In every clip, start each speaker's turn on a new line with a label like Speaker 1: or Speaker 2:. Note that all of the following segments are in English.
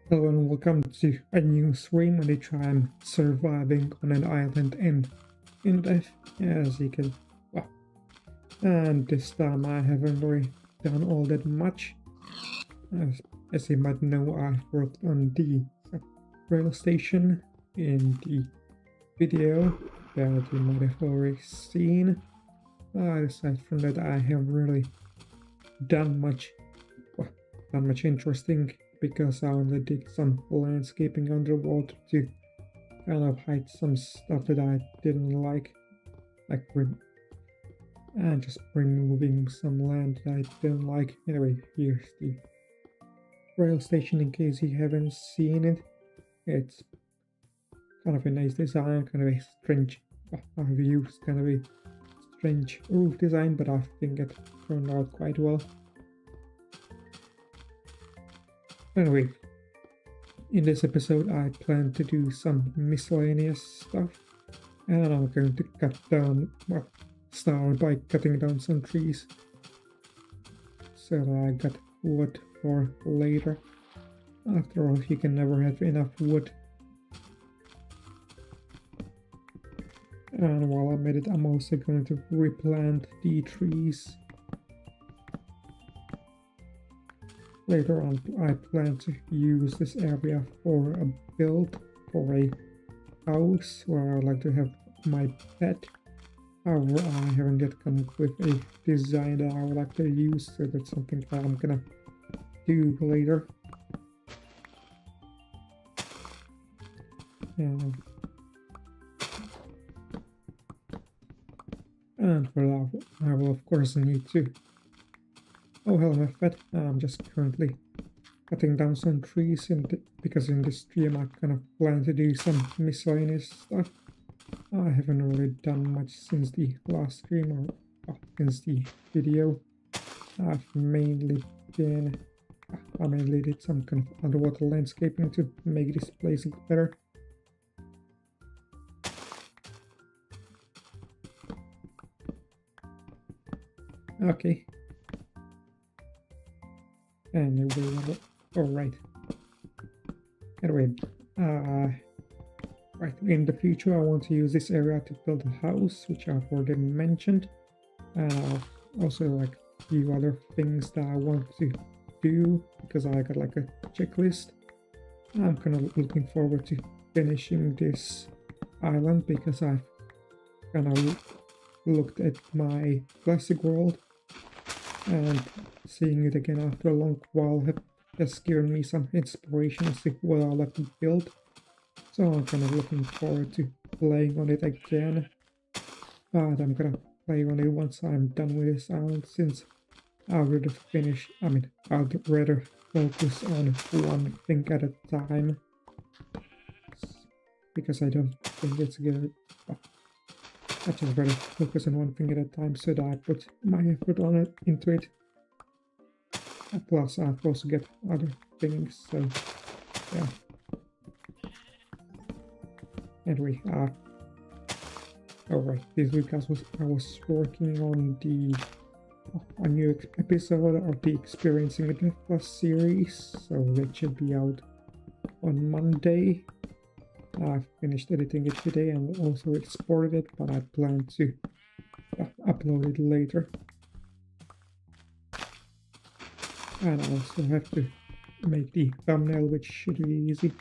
Speaker 1: Hello and welcome to a new stream when I try and surviving on an island in Indev, as you can, well, and this time I haven't really done all that much. As you might know, I worked on the rail station in the video that you might have already seen. Aside from that, I haven't really done much interesting, because I only did some landscaping underwater to kind of hide some stuff that I didn't like and just removing some land that I didn't like. Anyway, here's the rail station in case you haven't seen it. It's kind of a nice design, kind of a strange, I've used kind of a strange roof design, but I think it turned out quite well. Anyway, in this episode I plan to do some miscellaneous stuff, and I'm going to start by cutting down some trees so that I got wood for later. After all, you can never have enough wood. And while I'm at it, I'm also going to replant the trees. Later on, I plan to use this area for a build for a house where I'd like to have my pet. However, I haven't yet come up with a design that I would like to use, so that's something that I'm gonna do later. And for that, I will of course need to... Oh, hello, my pet. I'm just currently cutting down some trees because in this stream I kind of plan to do some miscellaneous stuff. I haven't really done much since the last stream, or since the video. I mainly did some kind of underwater landscaping to make this place look better. Okay. Anyway, alright. Anyway, right, in the future I want to use this area to build a house, which I've already mentioned. And I've also like a few other things that I want to do, because I got like a checklist. I'm kind of looking forward to finishing this island, because I've kind of looked at my classic world, and seeing it again after a long while has given me some inspiration as to what I like to build. So I'm kind of looking forward to playing on it again. But I'm gonna play on it once I'm done with this island, since I'd rather I'd rather focus on one thing at a time, because I don't think it's good. I just rather focus on one thing at a time, so that I put my effort on it into it. Plus, I've also get other things, so yeah. Anyway, alright, this week I was working on a new episode of the Experiencing the Death Plus series, so that should be out on Monday. I've finished editing it today and also exported it, but I plan to upload it later. And I also have to make the thumbnail, which should be easy.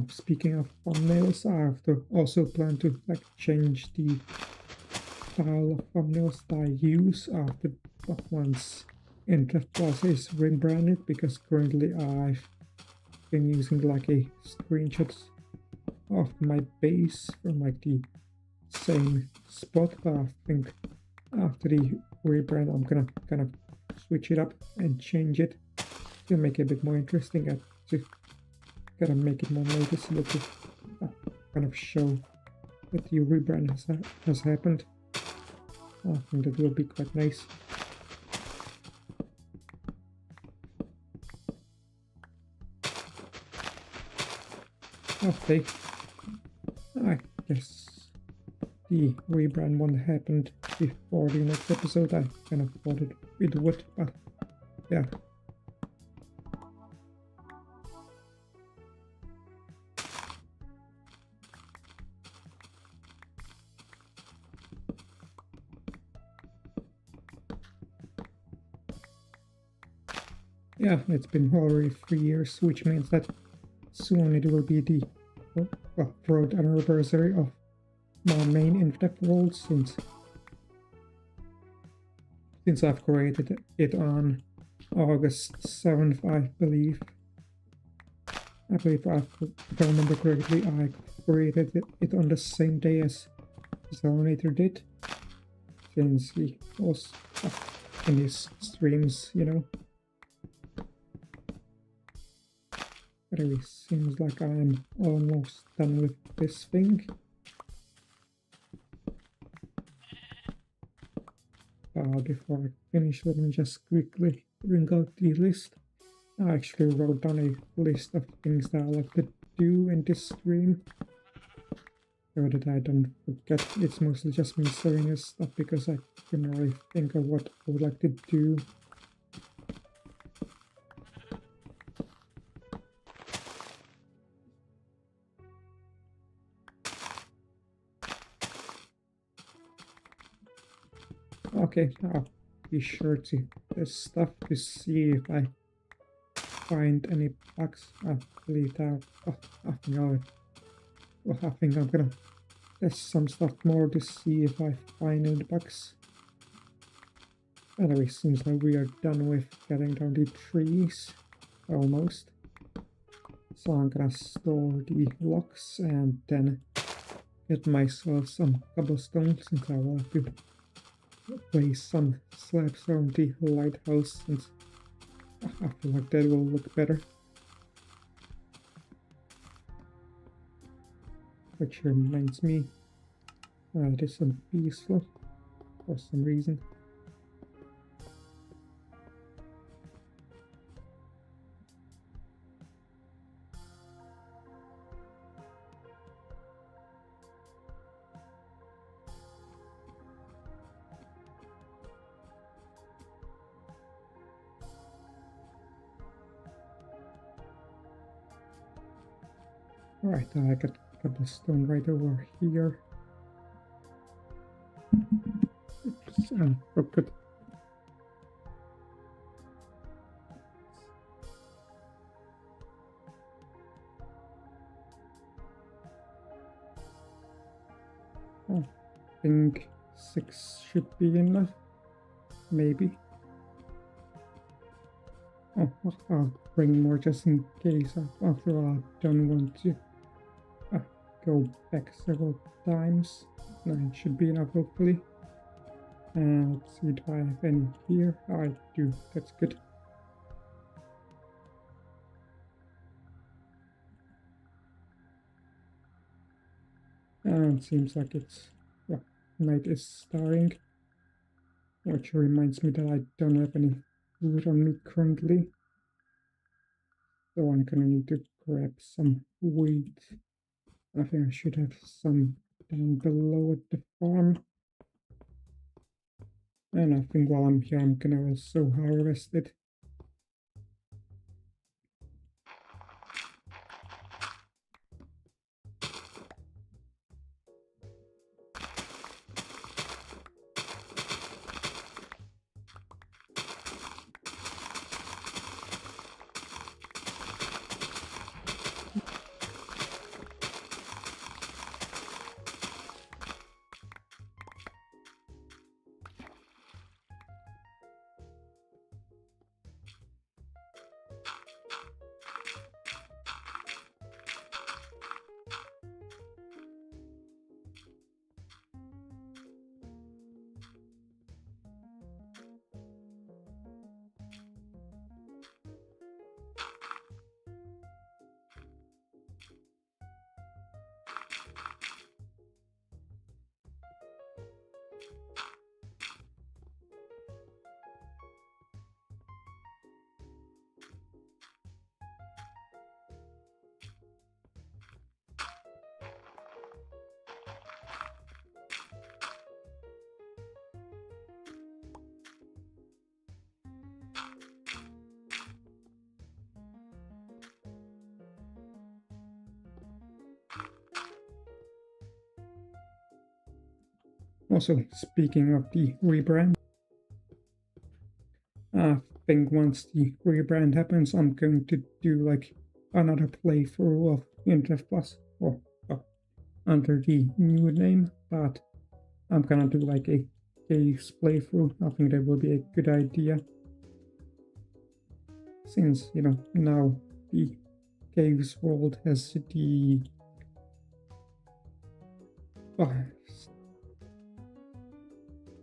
Speaker 1: Speaking of thumbnails, I have to also plan to change the style of thumbnails that I use after once Infdev Plus is rebranded, because currently I've been using a screenshot of my base from the same spot, but I think after the rebrand I'm gonna kind of switch it up and change it to make it a bit more interesting, and to kind of make it more noticeable, to kind of show that the rebrand has happened. I think that will be quite nice. Okay, I guess the rebrand one happened before the next episode. I kind of thought it would, but yeah. yeah, it's been already 3 years, which means that soon it will be the world anniversary of my main Infdev world, since I've created it on August 7th, I believe. If I remember correctly, I created it on the same day as Zonator did, since he was in his streams, you know. But it seems like I'm almost done with this thing. Before I finish, let me just quickly bring out the list. I actually wrote down a list of things that I like to do in this stream, so that I don't forget. It's mostly just me saying this stuff because I couldn't really think of what I would like to do. Okay, I'll be sure to test stuff to see if I find any bugs. I believe that I think I'm gonna test some stuff more to see if I find any bugs. Anyway, seems like we are done with getting down the trees, almost. So I'm gonna store the blocks and then get myself some cobblestone, since I will have to place some slabs around the lighthouse, since I feel like that will look better. Which reminds me, it is peaceful for some reason. Alright, I got cobblestone right over here. Oops, oh good. I think 6 should be enough, maybe. Oh, I'll bring more just in case. After all, I don't want to go back several times. 9 should be enough, hopefully. And let's see, do I have any here? Oh, I do, that's good. And it seems like it's, well, night is starting. Which reminds me that I don't have any food on me currently. So I'm gonna need to grab some wheat. I think I should have some down below at the farm. And I think while I'm here, I'm gonna also harvest it. Also, speaking of the rebrand, I've think once the rebrand happens, I'm going to do like another playthrough of Indev Plus or under the new name, but I'm gonna do like a caves playthrough. I think that will be a good idea, since now the caves world has the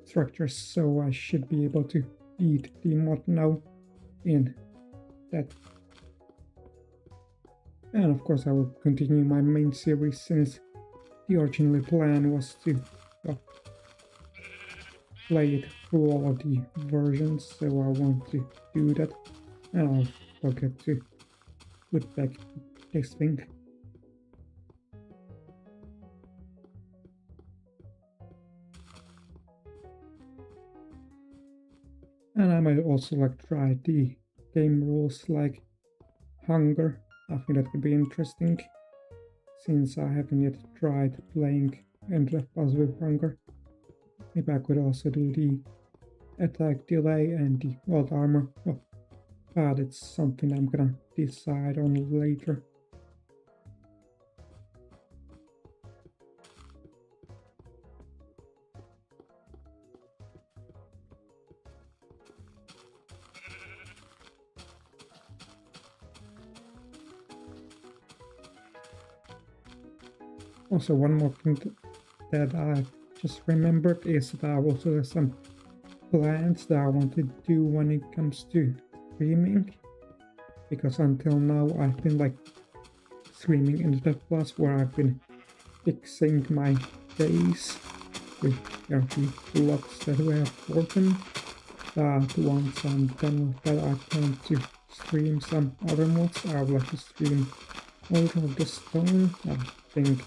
Speaker 1: structures, so I should be able to beat the mod now in that. And of course I will continue my main series, since the original plan was to play it through all of the versions, so I want to do that, and I'll forget to put back this thing. And I might also like try the game rules like hunger. I think that could be interesting, since I haven't yet tried playing Infdev Plus with hunger. Maybe I could also do the attack delay and the old armor, but it's something I'm gonna decide on later. Also, one more thing that I just remembered is that I also have some plans that I want to do when it comes to streaming, because until now I've been like streaming Indev Plus, where I've been fixing my base with the blocks that we have broken. But once I'm done with that, I plan to stream some other mods. I would like to stream Order of the Stone. I think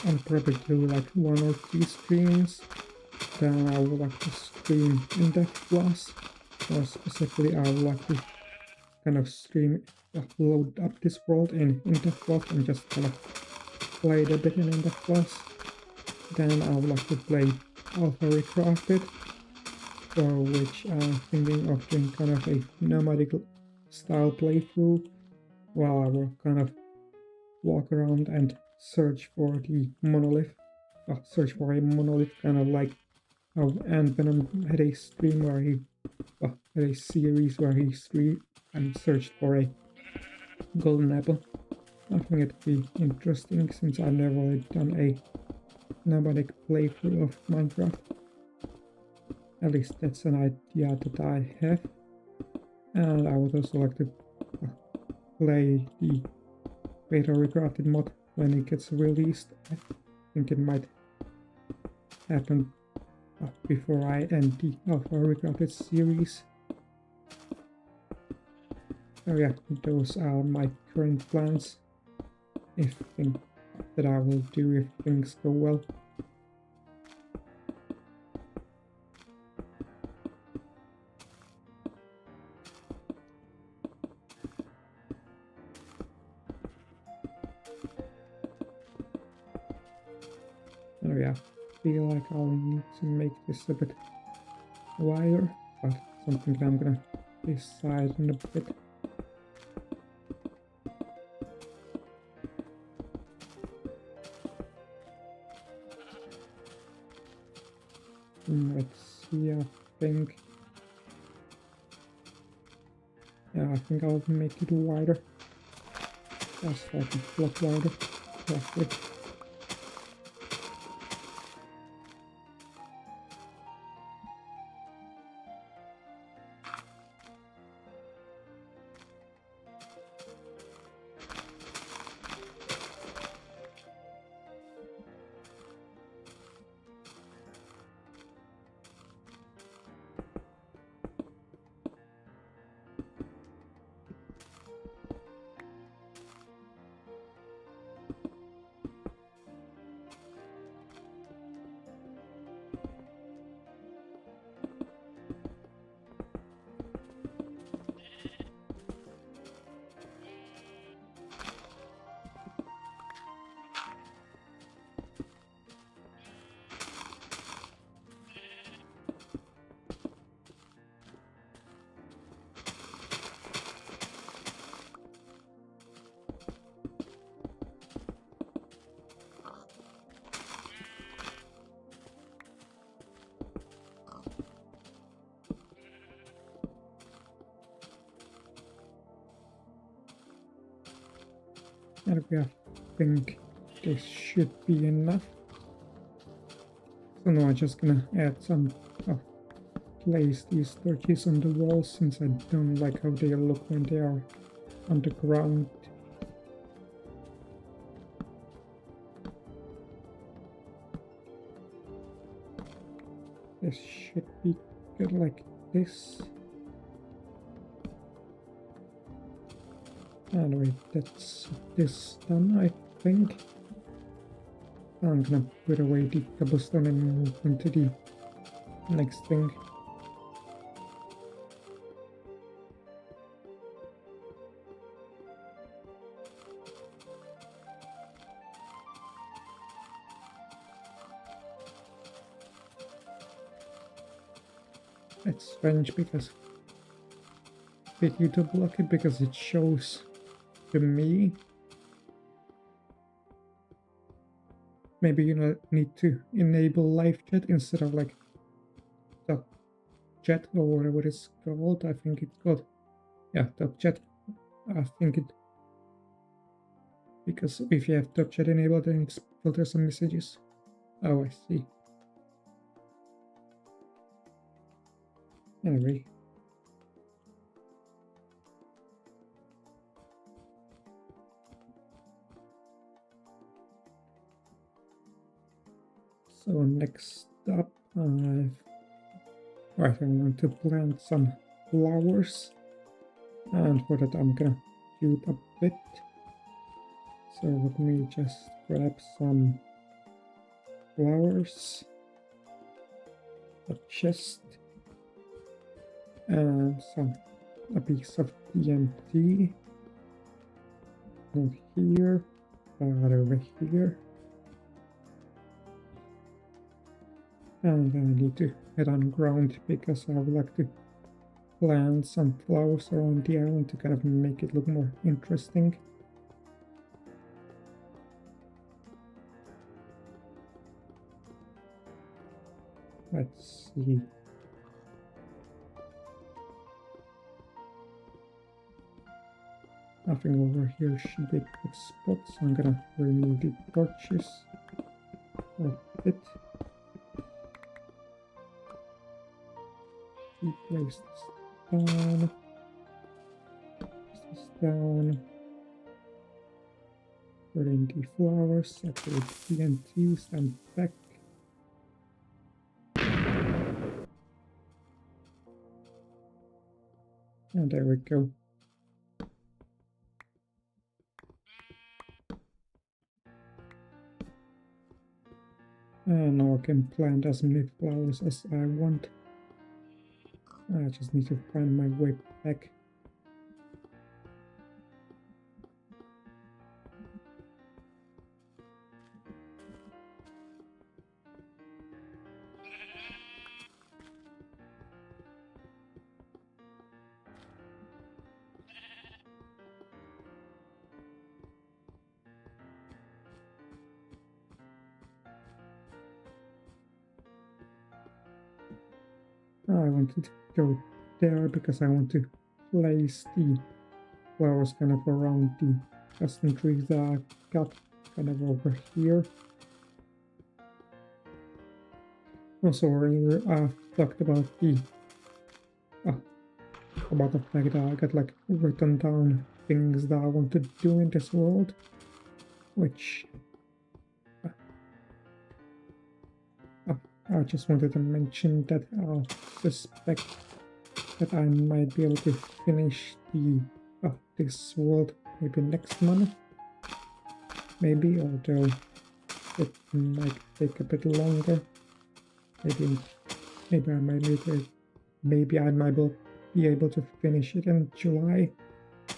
Speaker 1: I'm probably do like 1 or 2 streams. Then I would like to stream Indev Plus. More specifically, I would like to kind of stream, load up this world in Indev Plus and just kind of play it a bit in Indev Plus. Then I would like to play Alpha Recrafted, for which I'm thinking of doing kind of a nomadic style playthrough, while I will kind of walk around and search for the monolith. Search for a monolith, kind of like how Venom had a stream where he had a series where he streamed and searched for a golden apple. I think it'd be interesting, since I've never really done a nomadic playthrough of Minecraft. At least that's an idea that I have. And I would also like to play the Beta Recrafted mod when it gets released. I think it might happen before I end the Alpha Recrafted series. So yeah, those are my current plans. That I will do if things go well. Oh yeah, I feel like I'll need to make this a bit wider, but something that I'm gonna decide in a bit. Let's see, I think I'll make it wider. Just like a block wider, roughly. And I think this should be enough. So now I'm just gonna add some, place these torches on the walls since I don't like how they look when they are on the ground. This should be good like this. Anyway, that's this done, I think. I'm gonna put away the cobblestone and move into the next thing. It's strange because with you to block it because it shows to me. Maybe you need to enable live chat instead of like the chat or whatever it's called. I think it's called, yeah, the chat. I think it, because if you have top chat enabled, then it filters some messages. Oh, I see. Anyway. So next up, I'm going to plant some flowers, and for that I'm gonna shoot a bit. So let me just grab some flowers, a chest, and a piece of TNT. Not here, but over here. And I need to head on ground because I would like to plant some flowers around the island to kind of make it look more interesting. Let's see. Nothing over here should be a good spot, so I'm gonna remove the torches for a bit. Place this down. Place this down. Put in the flowers, separate TNT, stand back. And there we go. And now I can plant as many flowers as I want. I just need to find my way back. I wanted to go there because I want to place the flowers kind of around the custom trees that I got kind of over here. Also earlier I talked about the fact that I got like written down things that I want to do in this world, which I just wanted to mention that I suspect that I might be able to finish the this world maybe next month. Maybe, although it might take a bit longer. Maybe I might be able to finish it in July.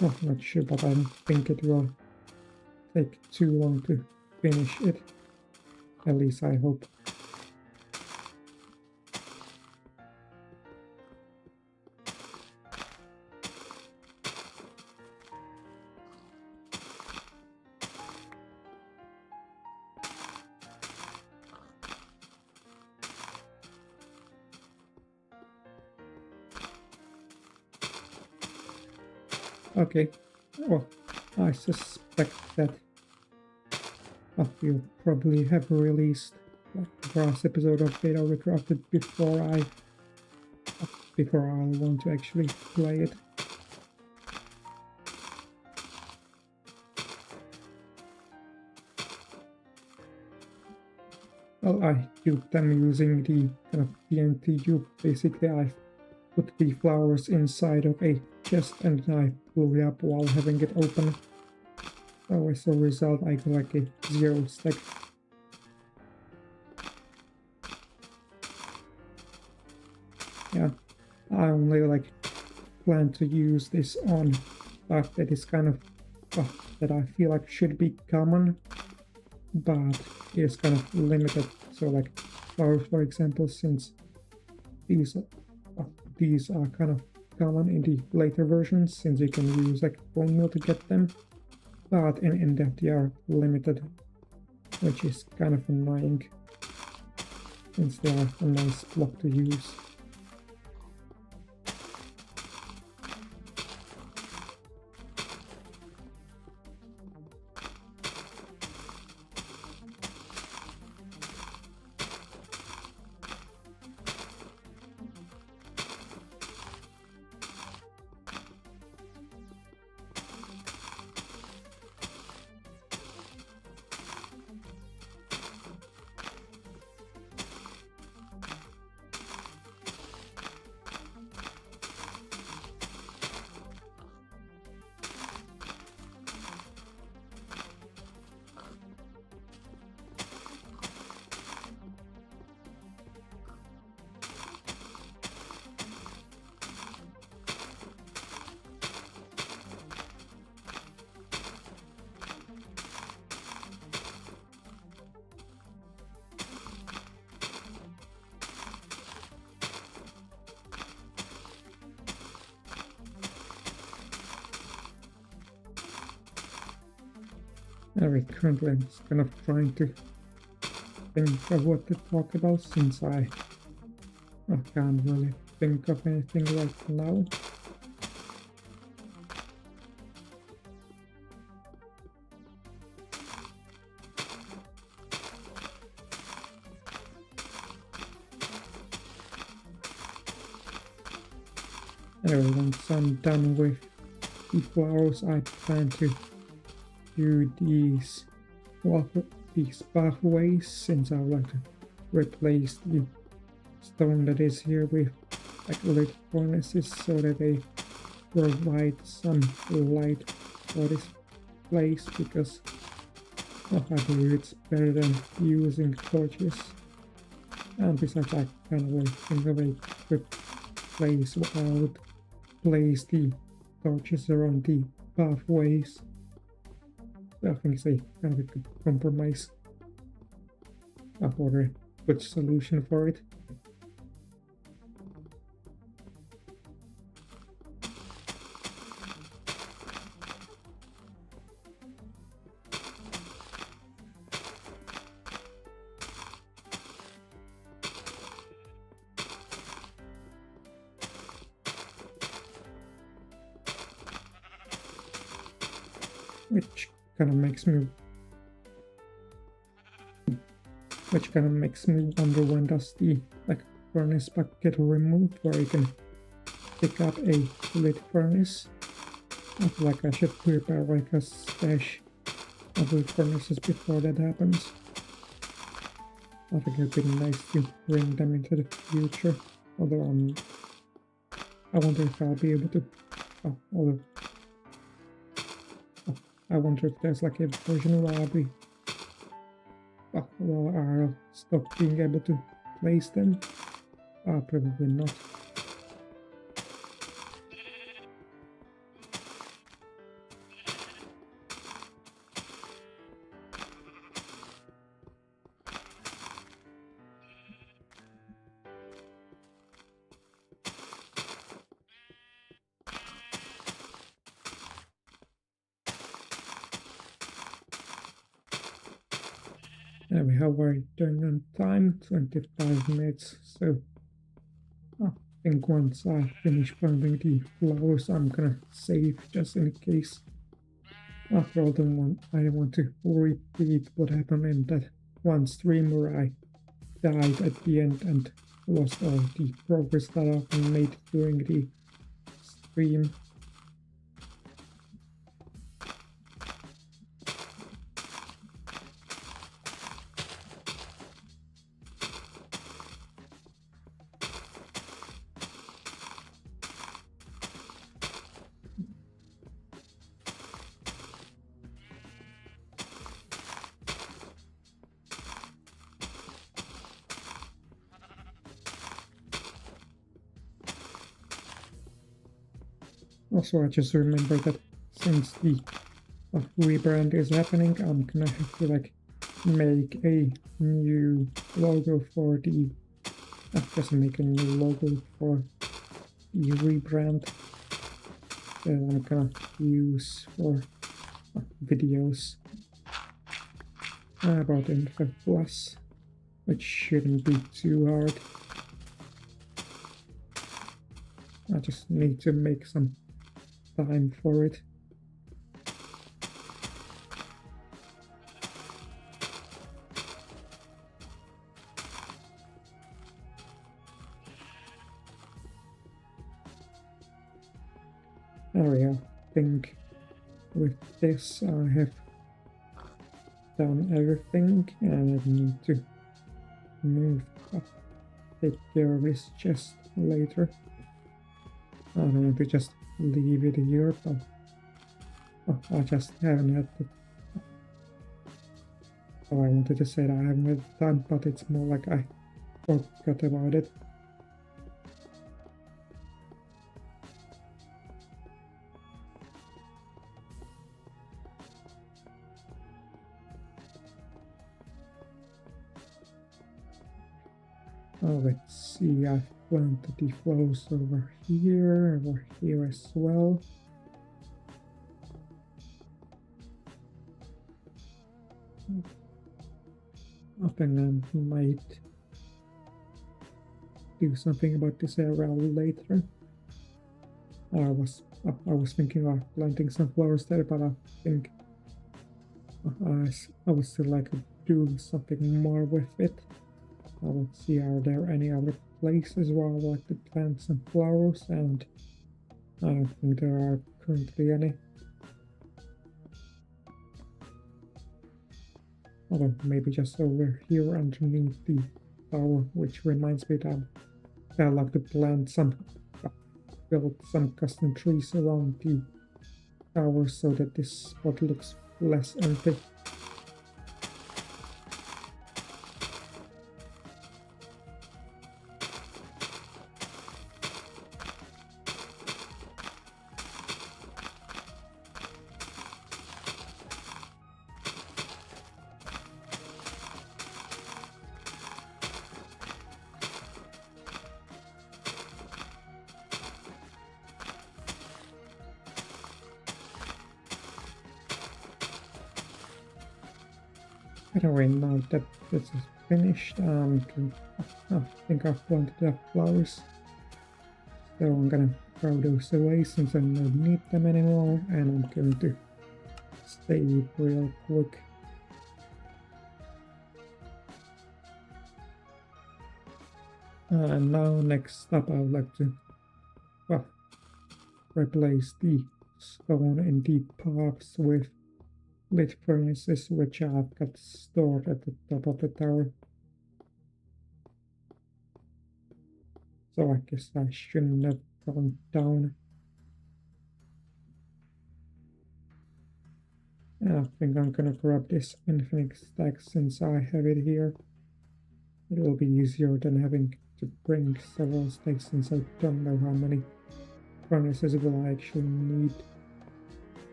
Speaker 1: I'm not sure, but I think it will take too long to finish it. At least I hope. Okay, well, I suspect expect that you'll probably have released like the last episode of Beta Recrafted before I want to actually play it. Well, I do them using the kind of TNT tube. Basically, I put the flowers inside of a chest and then I pull it up while having it open. So as a result, I got like a 0 stack. Yeah, I only like plan to use this on stuff that is kind of that I feel like should be common, but it's kind of limited. So like flowers, for example, since these are kind of common in the later versions, since you can use like bone meal to get them, but in Indev they are limited, which is kind of annoying since they are a nice block to use. Anyway, currently I'm just kind of trying to think of what to talk about since I can't really think of anything right now. Anyway, once I'm done with the flowers, I plan to do these pathways, since I would like to replace the stone that is here with like lit furnaces so that they provide some light for this place, because I believe it's better than using torches. And besides, I can't really think of a good place where I would place the torches around the pathways. I think it's a kind of a good compromise or a good solution for it. Which kind of makes me wonder, when does the like furnace pack get removed, where you can pick up a lit furnace? I feel like I should prepare like a stash of lit furnaces before that happens. I think it'd be nice to bring them into the future, although I wonder if I'll be able to I wonder if there's like a version where I'll stop being able to place them. Probably not. Anyway, how are we doing on time? 25 minutes. So I think once I finish planting the flowers, I'm gonna save just in case. After all, I don't want to repeat what happened in that one stream where I died at the end and lost all the progress that I made during the stream. Also, I just remember that since the rebrand is happening, I'm gonna have to like make a new logo for the just make a new logo for the rebrand that I'm gonna use for videos about Infdev Plus, which shouldn't be too hard. I just need to make some time for it. Anyway, I think with this I have done everything, and I need to move up, take care of this chest later. I don't want to just leave it here, but I just haven't had the... I wanted to say that I haven't had the time, but it's more like I forgot about it. Oh, let's see, I've planted the flows over here as well. I think I might do something about this area later. I was thinking of planting some flowers there, but I think I would still like to do something more with it. Let's see, are there any other places where I would like to plant some flowers? And I don't think there are currently any. Although maybe just over here underneath the tower, which reminds me that I'd like to build some custom trees around the tower so that this spot looks less empty. Anyway, now that this is finished, I think I've planted enough flowers, so I'm gonna throw those away since I don't need them anymore, and I'm going to save real quick. And now next up I would like to, well, replace the stone in the paths with lit furnaces, which I've got stored at the top of the tower. So I guess I shouldn't have gone down. And I think I'm gonna grab this infinite stack since I have it here. It will be easier than having to bring several stacks since I don't know how many furnaces will I actually need.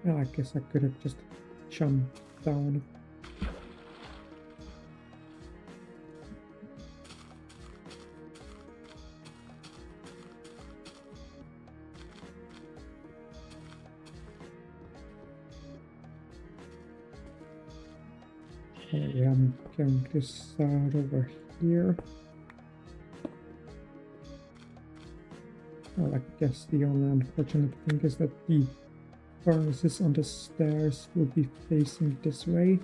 Speaker 1: I guess I could have just jumped down. Okay, I'm going to start over here. Well, I guess the only unfortunate thing is that the furnaces on the stairs will be facing this way.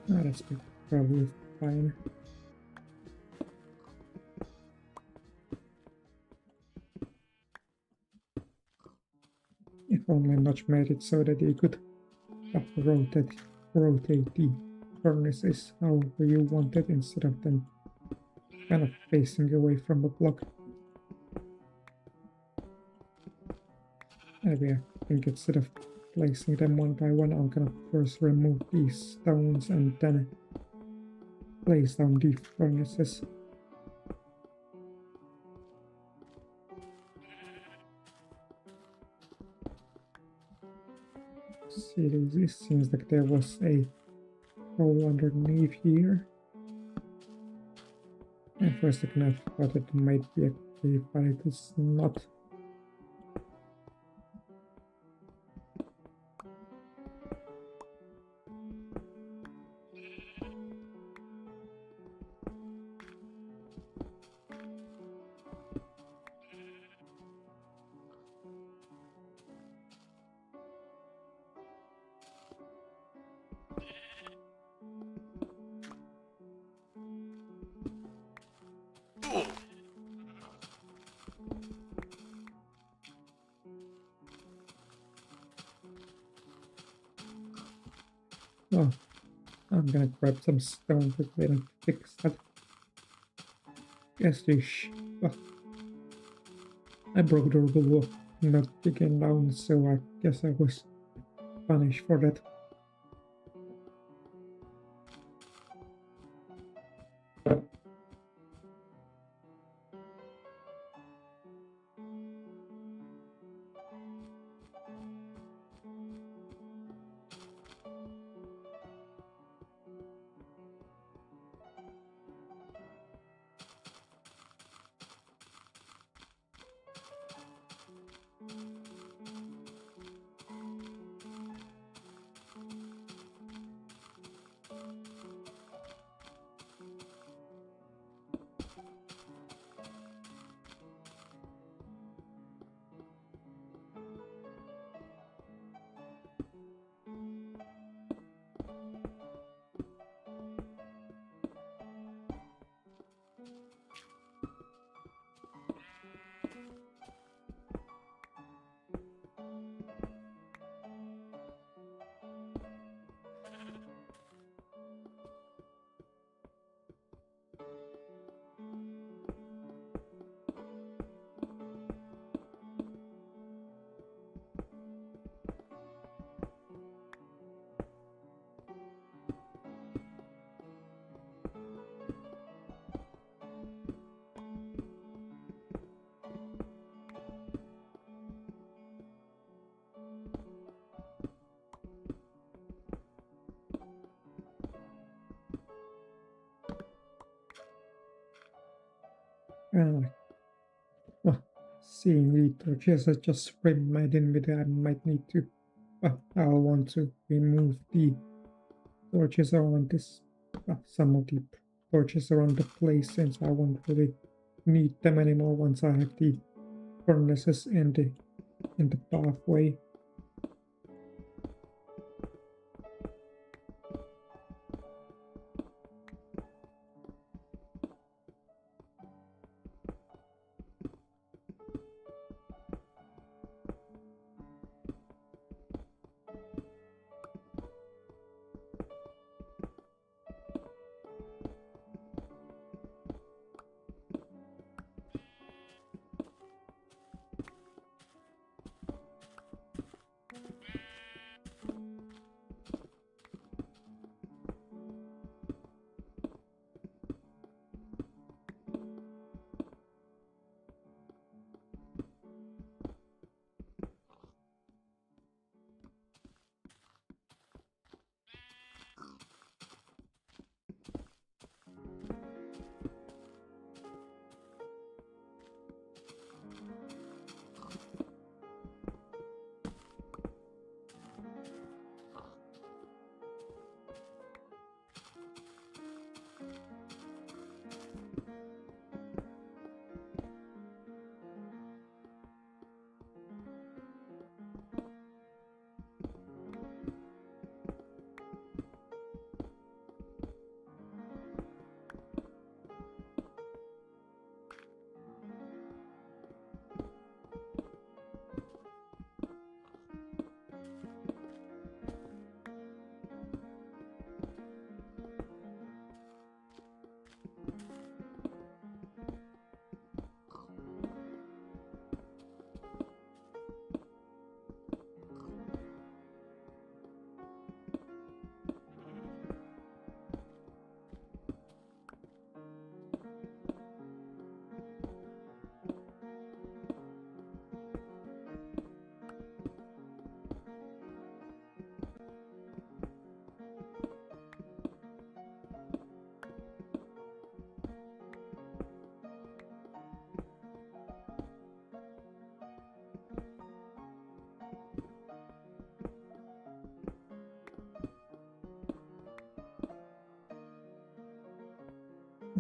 Speaker 1: That's probably fine. If only Notch made it so that you could rotate the furnaces however you wanted instead of them kind of facing away from the block. Maybe I think instead of placing them one by one, I'm gonna first remove these stones and then place down the furnaces. See, this seems like there was a hole underneath here. At first I kind of thought it might be a cave, but it is not. Oh, I'm gonna grab some stone quickly and fix that. Guess this. Oh, I broke the rule of not digging down, so I guess I was punished for that. Well, seeing the torches has just reminded me that I might need to. I'll want to remove the torches around this. Some of the torches around the place, since I won't really need them anymore once I have the furnaces in the pathway.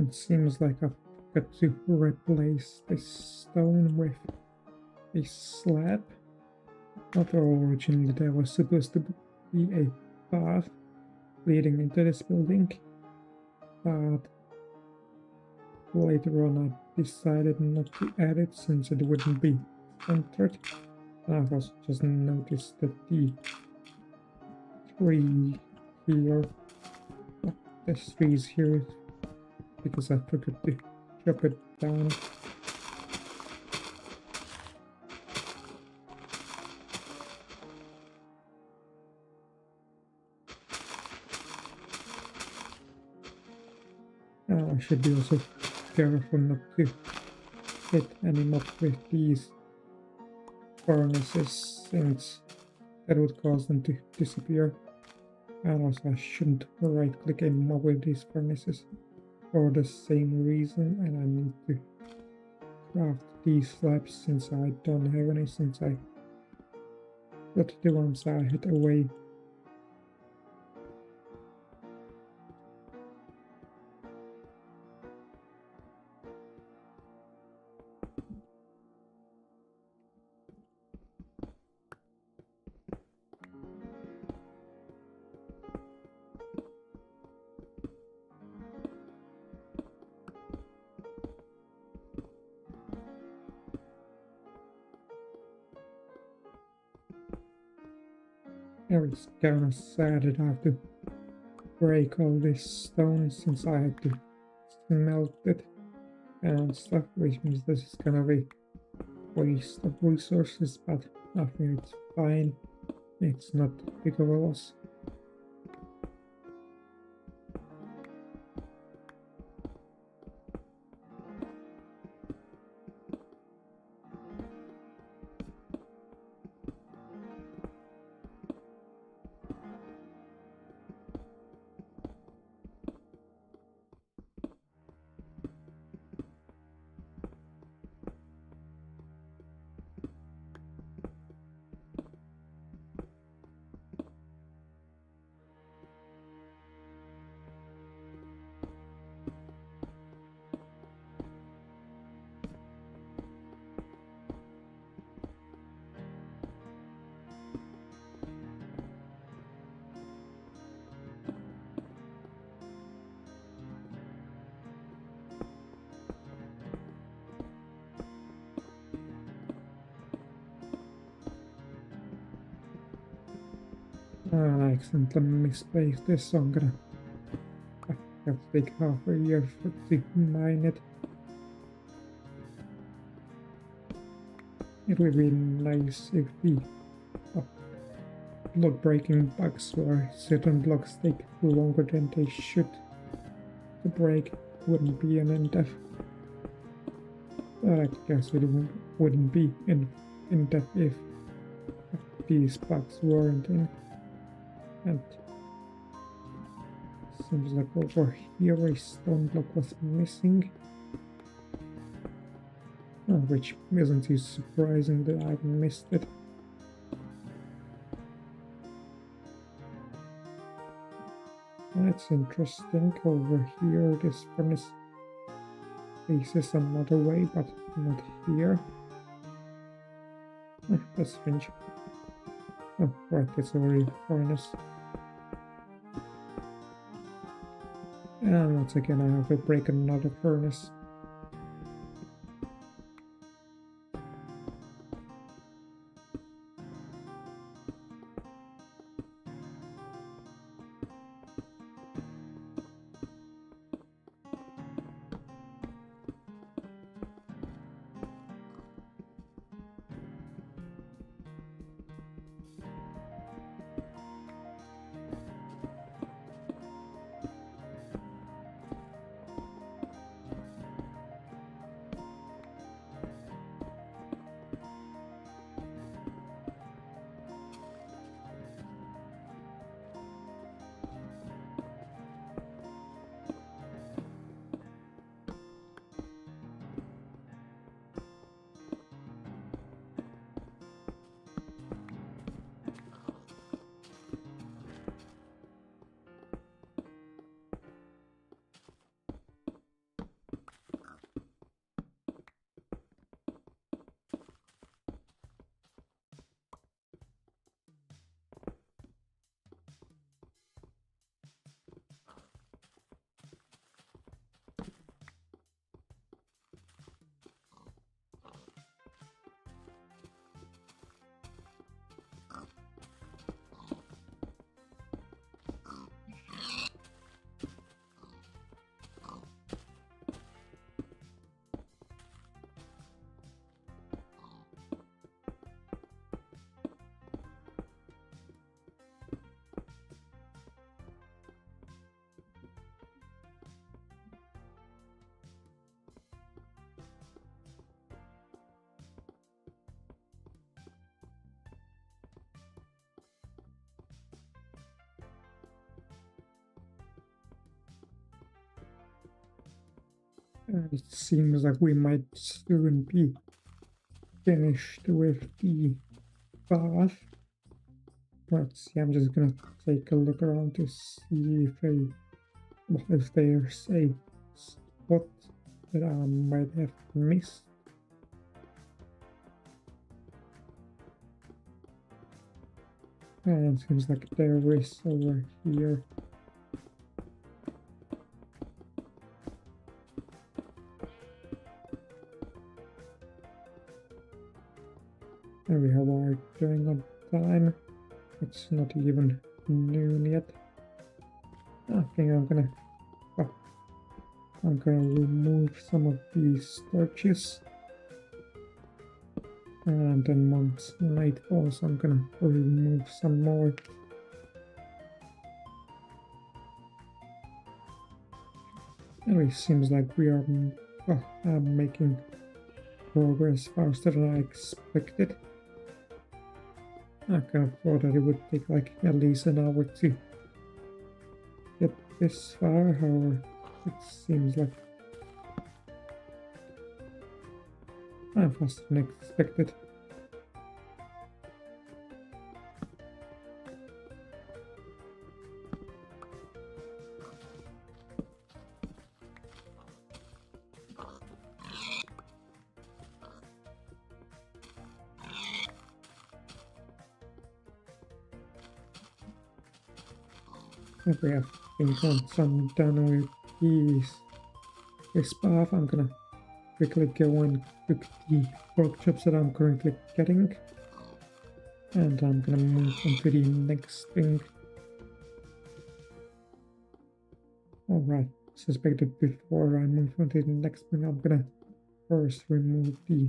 Speaker 1: It seems like I've got to replace this stone with a slab. Although originally there was supposed to be a path leading into this building, but later on I decided not to add it since it wouldn't be centered. I've also just noticed that the tree here, this tree is here because I forgot to chop it down. I should be also careful not to hit any mob with these furnaces, since that would cause them to disappear. And also I shouldn't right click a mob with these furnaces for the same reason, and I need to craft these slabs since I don't have any, since I got the ones I hid away. It's kind of sad that I have to break all this stone since I had to smelt it and stuff, which means this is kind of a waste of resources, but I think it's fine. It's not big of a loss. I accidentally misplaced this, so I'm gonna have to take half a year to mine it. It would be nice if the block breaking bugs where certain blocks take longer than they should to break. Wouldn't be an Indev. I guess it wouldn't be in Indev if these bugs weren't in. And seems like over here a stone block was missing, which isn't too surprising that I missed it. That's interesting. Over here this furnace faces another way, but not here. That's strange. Oh, right, it's already a furnace. And once again I have to break another furnace. And it seems like we might soon be finished with the path. Let's see, I'm just gonna take a look around to see if there's a spot that I might have missed. And it seems like there is over here. And we have our doing on time. It's not even noon yet. I think I'm gonna remove some of these torches. And then once night falls, I'm gonna remove some more. Anyway, seems like we are making progress faster than I expected. I kind of thought that it would take like at least an hour to get this far, however, it seems like I'm faster than expected. Okay, I think once I'm done with this path, I'm gonna quickly go and cook the pork chops that I'm currently getting. And I'm gonna move on to the next thing. Alright, suspected before I move on to the next thing, I'm gonna first remove the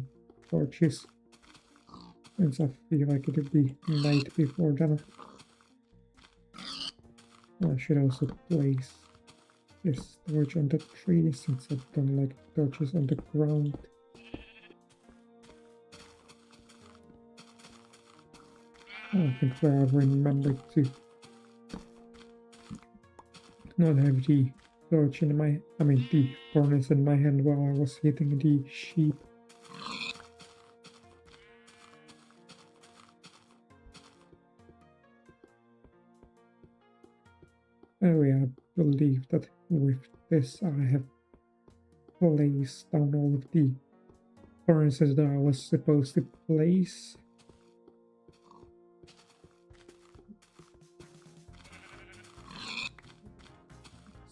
Speaker 1: torches. Since I feel like it'll be night before then. I should also place this torch on the tree since I don't like torches on the ground. I think where I remembered to not have the torch in the furnace in my hand while I was hitting the sheep. Anyway, I believe that with this I have placed down all of the furnaces that I was supposed to place.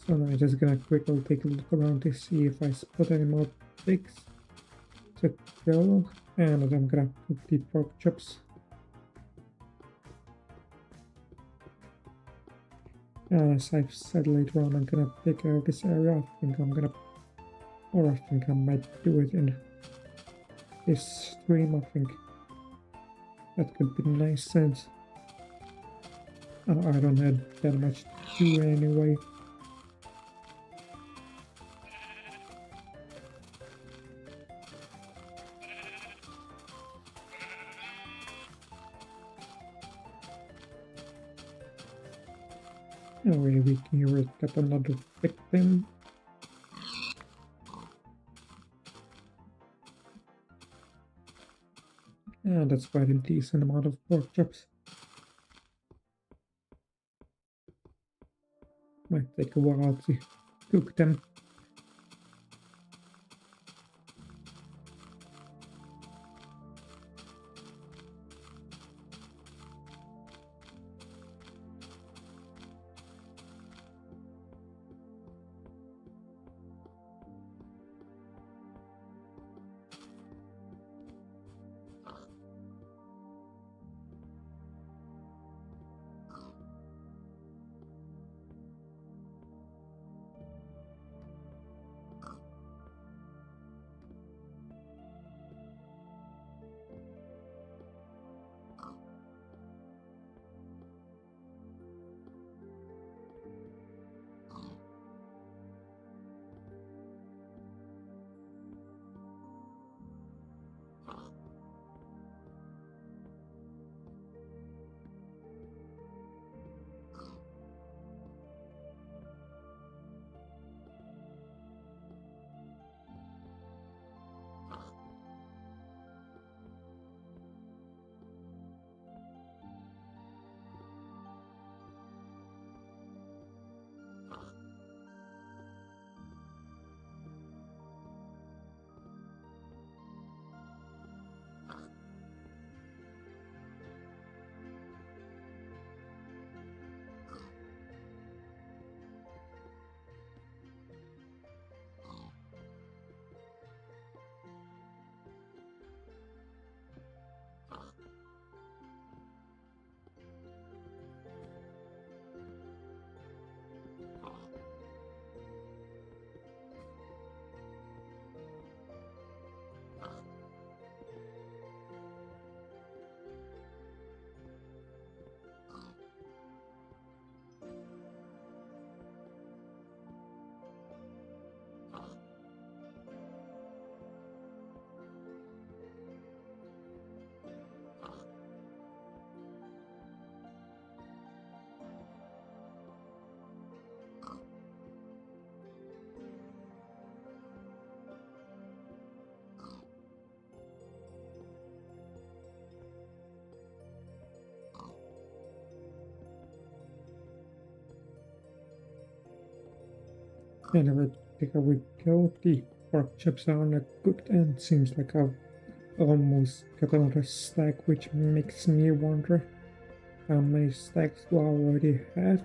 Speaker 1: So now I'm just gonna quickly take a look around to see if I spot any more pigs to go, and then I'm gonna cook the pork chops. As I've said later on, I'm gonna take out this area. I think I might do it in this stream. I think that could be nice since I don't have that much to do anyway. Anyway, we can get another victim. And that's quite a decent amount of pork chops. Might take a while to cook them. Anyway, there we go. The pork chops are not cooked and seems like I've almost got another stack, which makes me wonder how many stacks do I already have.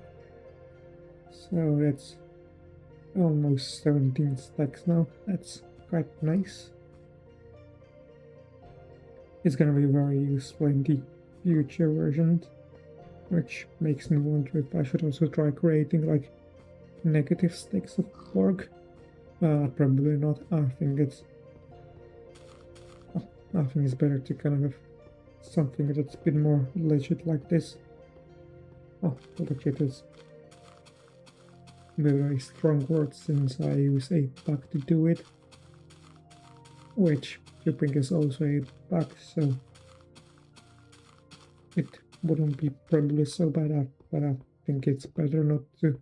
Speaker 1: So that's almost 17 stacks now. That's quite nice. It's gonna be very useful in the future versions, which makes me wonder if I should also try creating like negative stacks of pork. Probably not. I think it's better to kind of have something that's a bit more legit like this. Oh, legit is a very strong word since I use a bug to do it, which shipping is also a bug, so it wouldn't be probably so bad, but I think it's better not to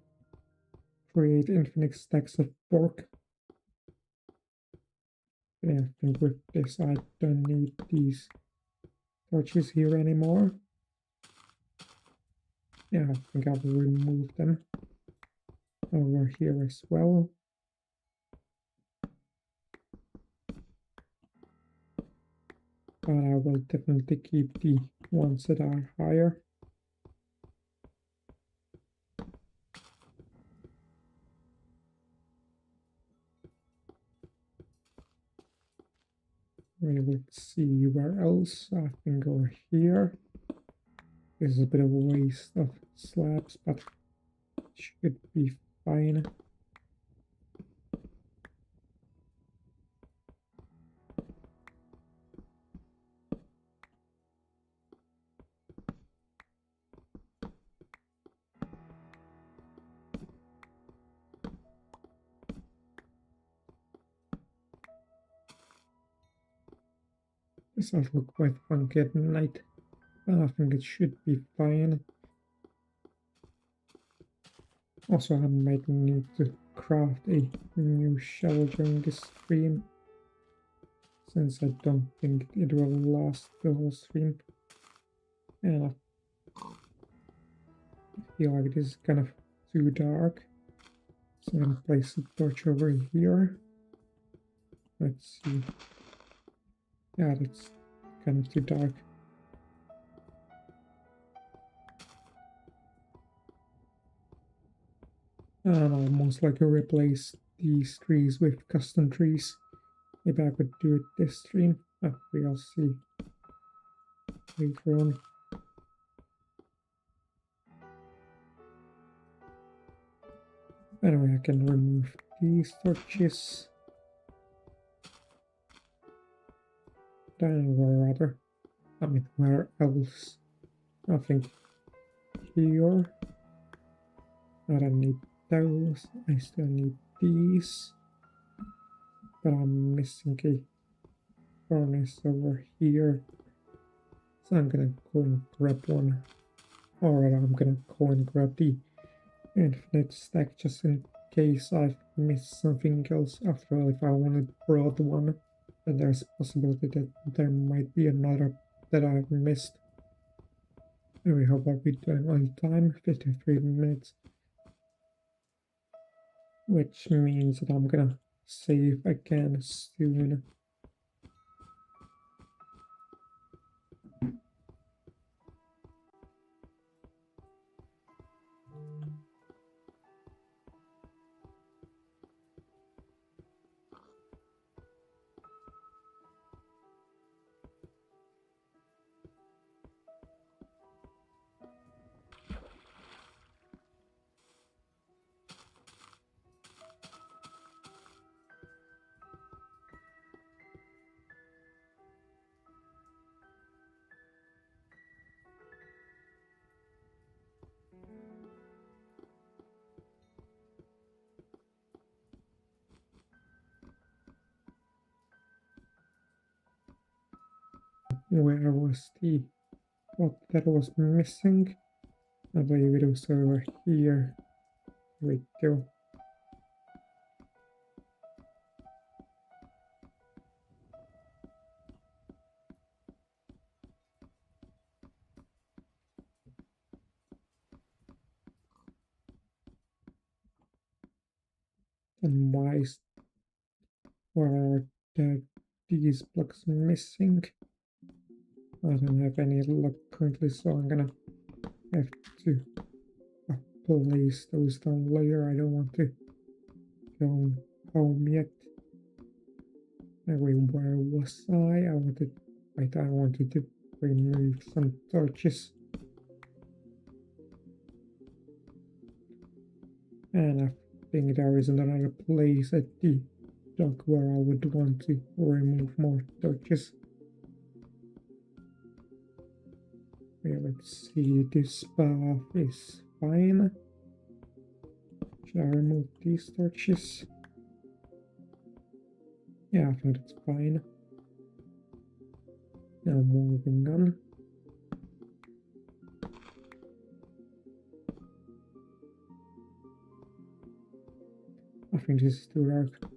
Speaker 1: create infinite stacks of pork. Yeah, I think with this I don't need these torches here anymore. Yeah, I think I will remove them over here as well. But I will definitely keep the ones that are higher. Let's see where else. I think over here. This is a bit of a waste of slabs, but it should be fine. This does look quite funky at night, but I think it should be fine. Also, I might need to craft a new shovel during this stream, since I don't think it will last the whole stream. And I feel like it is kind of too dark. So I'm gonna place a torch over here. Let's see. Yeah, that's kind of too dark. And I'll most likely replace these trees with custom trees. Maybe I could do it this stream. We'll see later on. Anyway, I can remove these torches. Then where where else? I think here. I don't need those. I still need these. But I'm missing a furnace over here. So I'm gonna go and grab one. Alright, I'm gonna go and grab the infinite stack just in case I've missed something else. After all, if I wanted broad one, then there's a possibility that there might be another that I've missed. Anyway, how about we doing on time? 53 minutes. Which means that I'm gonna save again soon. Where was what that was missing? I believe it was over here. Here we go. And why are these blocks missing? I don't have any luck currently, so I'm gonna have to place those down later. I don't want to go home yet. Anyway, where was I? I wanted to remove some torches. And I think there is another place at the dock where I would want to remove more torches. Okay, let's see, this path is fine. Should I remove these torches? Yeah, I thought it's fine. Now moving on. I think this is too dark.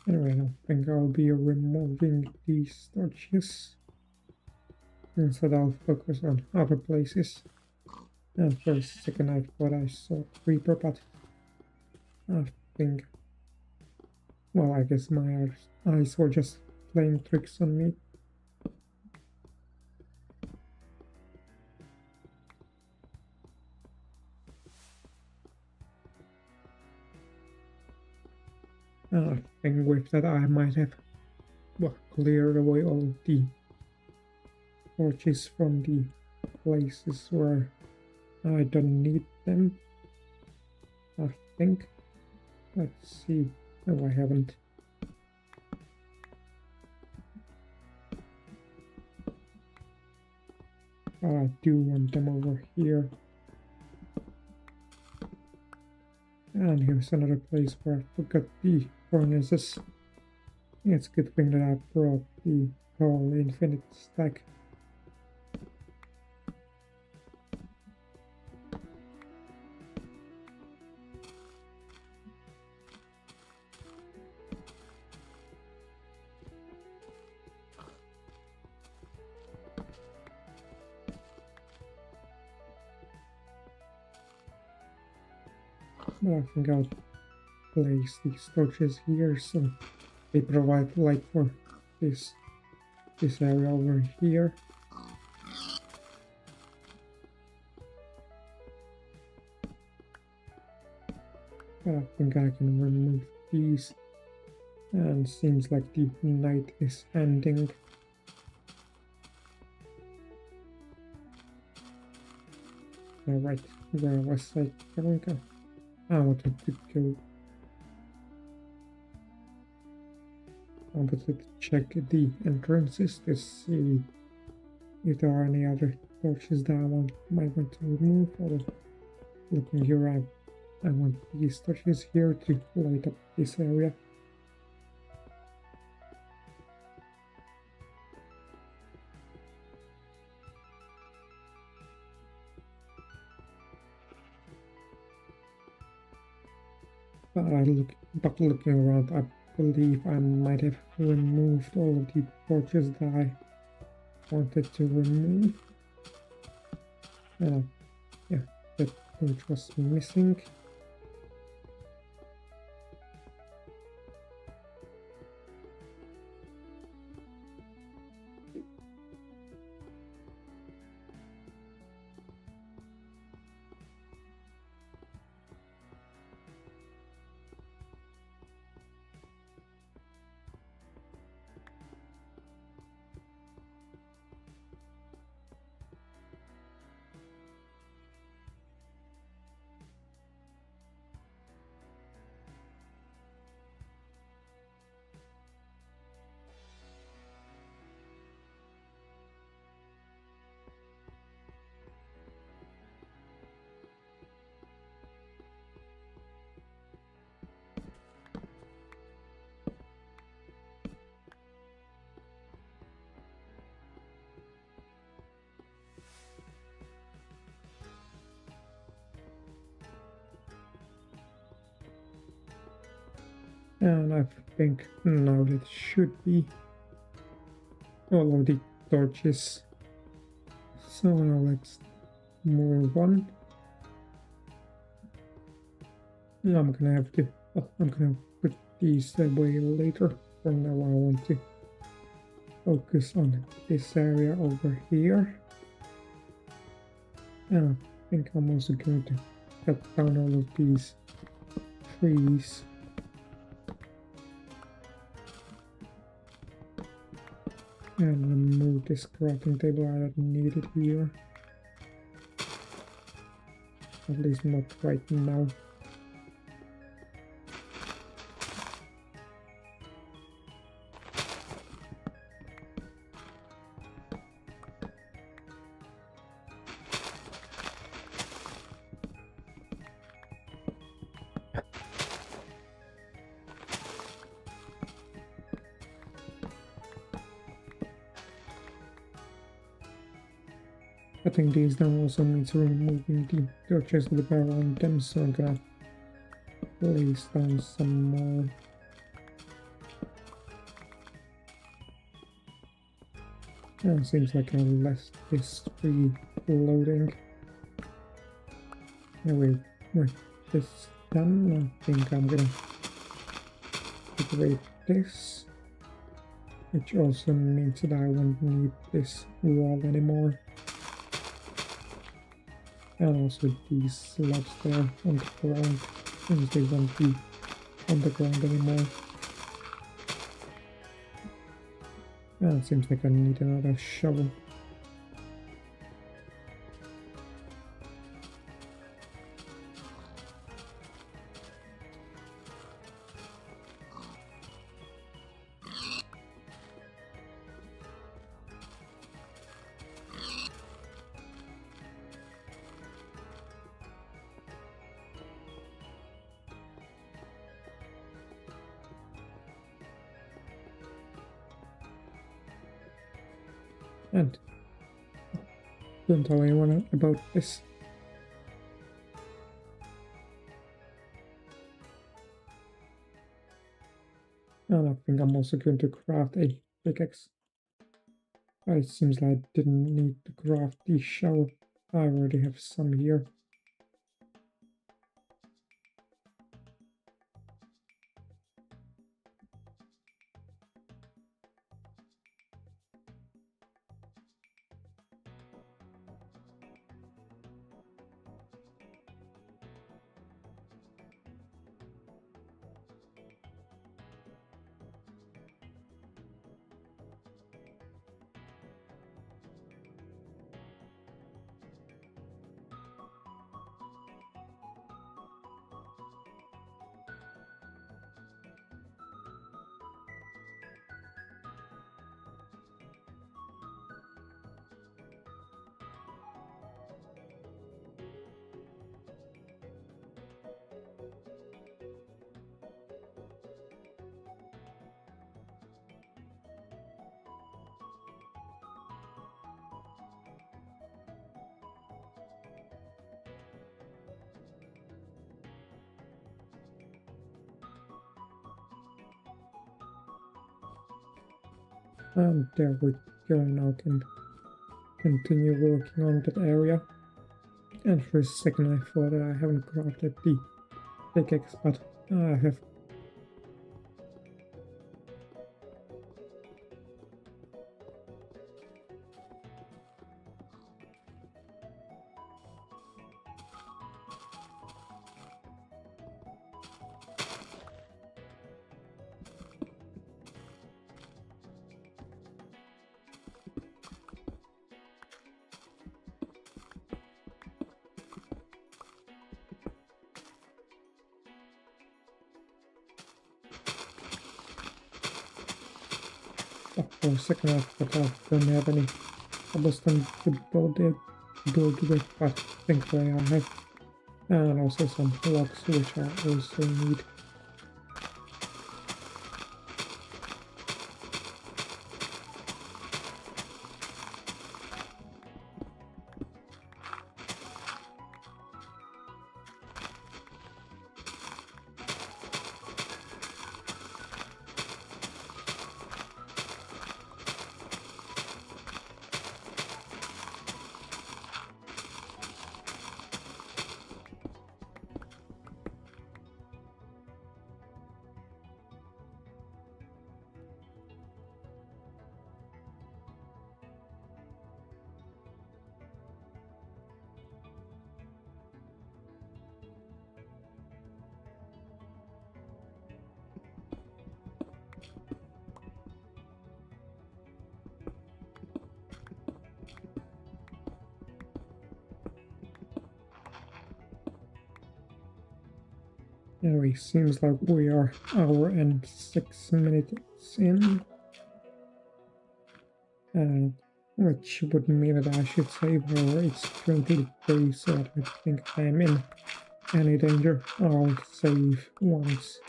Speaker 1: Anyway, I think I'll be removing these torches. Instead I'll focus on other places. And for a second I thought I saw a creeper, but I think... well, I guess my eyes were just playing tricks on me. I think with that I might have cleared away all the torches from the places where I don't need them. I think. Let's see. No, I haven't. I do want them over here. And here's another place where I forgot the furnaces. It's a good thing that I brought the whole infinite stack. But I think I'll place these torches here so they provide light for this area over here. But I think I can remove these, and seems like the night is ending. Alright, where was I going? I wanted to go. I wanted to check the entrances to see if there are any other torches that I might want to remove. Or looking here, I I want these torches here to light up this area. But looking around, I believe I might have removed all of the torches that I wanted to remove. Yeah, that torch was missing. And I think now it should be all of the torches. So now let's move on. I'm gonna have to, I'm gonna put these away later. For now I want to focus on this area over here. And I think I'm also going to cut down all of these trees. And remove this crafting table. I don't need it here. At least not right now. I think these now also means removing the torches that are on them, so I'm gonna place down some more. Yeah, seems like I left this tree floating. Anyway, with this done, I think I'm gonna decorate this, which also means that I won't need this wall anymore. And also these slabs there on the ground, since they won't be on the ground anymore. And it seems like I need another shovel. And don't tell anyone about this. And I think I'm also going to craft a pickaxe. It seems like I didn't need to craft the shovel. I already have some here. And there we go, now can continue working on that area. And for a second I thought that I haven't crafted the pickaxe, but I have. For a second I thought I don't have any cobblestone to build with, but thankfully I have. And also some blocks which I also need. Anyway, seems like we are hour and 6 minutes in. Which would mean that I should save her. It's currently day, so I don't think I'm in any danger. I'll save once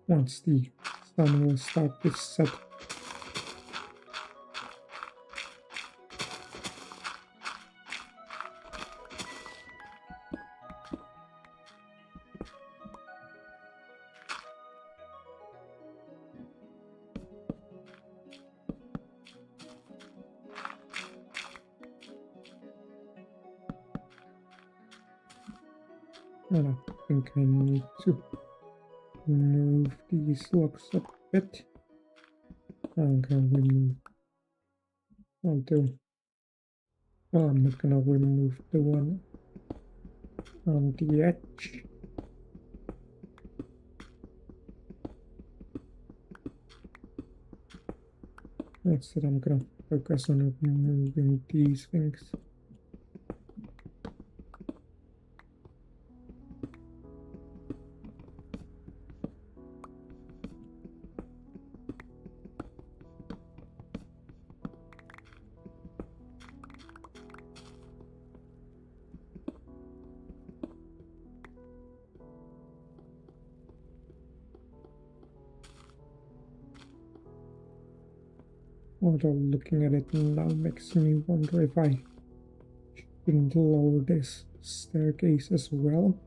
Speaker 1: the sun will start to set. And I think I need to move these blocks a bit. I'm gonna remove. I'll do. Well, I'm not gonna remove the one on the edge. Instead, I'm gonna focus on removing these things. Although looking at it now makes me wonder if I shouldn't lower this staircase as well,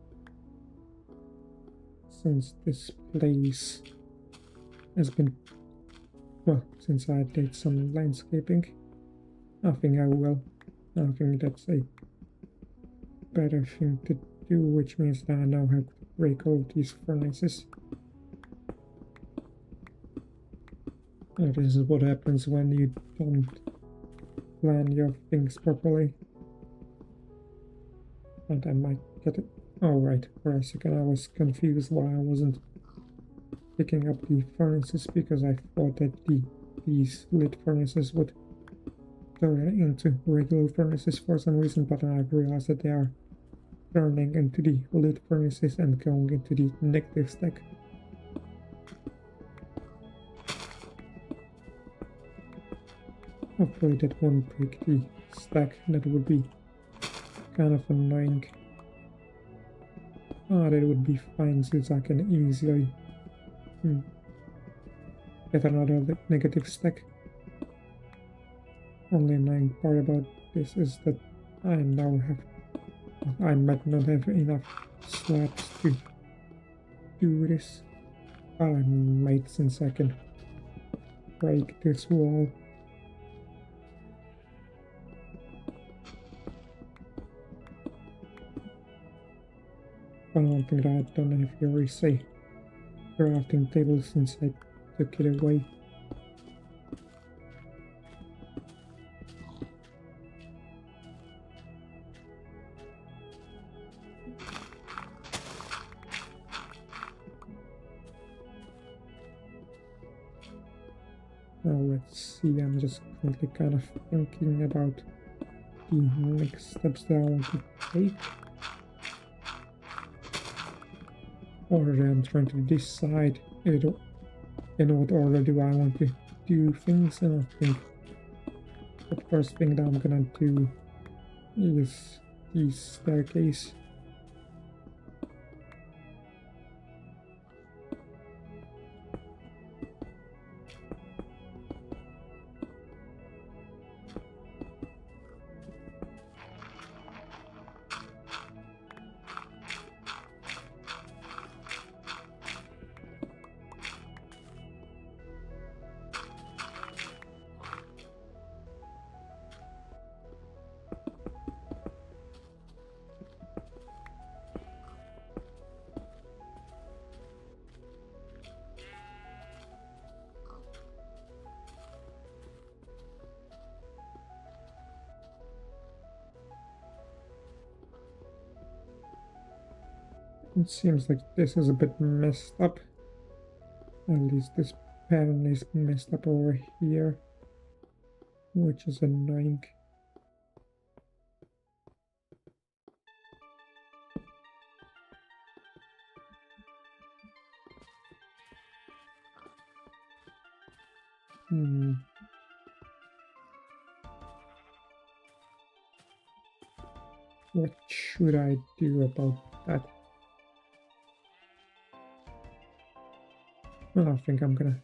Speaker 1: since this place has been, well, since I did some landscaping. I think I will. I think that's a better thing to do, which means that I now have to break all these furnaces. And this is what happens when you don't plan your things properly. And I might get it. Oh, right. For a second I was confused why I wasn't picking up the furnaces, because I thought that these lit furnaces would turn into regular furnaces for some reason, but then I realized that they are turning into the lit furnaces and going into the negative stack. Hopefully that won't break the stack. That would be kind of annoying. Ah, that would be fine, since I can easily get another negative stack. Only annoying part about this is that I might not have enough slabs to do this. But I might, since I can break this wall. One thing that I don't know if you already say crafting table since I took it away. Now let's see, I'm just currently kind of thinking about the next steps that I want to take. Already I'm trying to decide in what order do I want to do things, and I think the first thing that I'm gonna do is the staircase. It seems like this is a bit messed up. At least this pattern is messed up over here, which is annoying. What should I do about that? Well, I think I'm gonna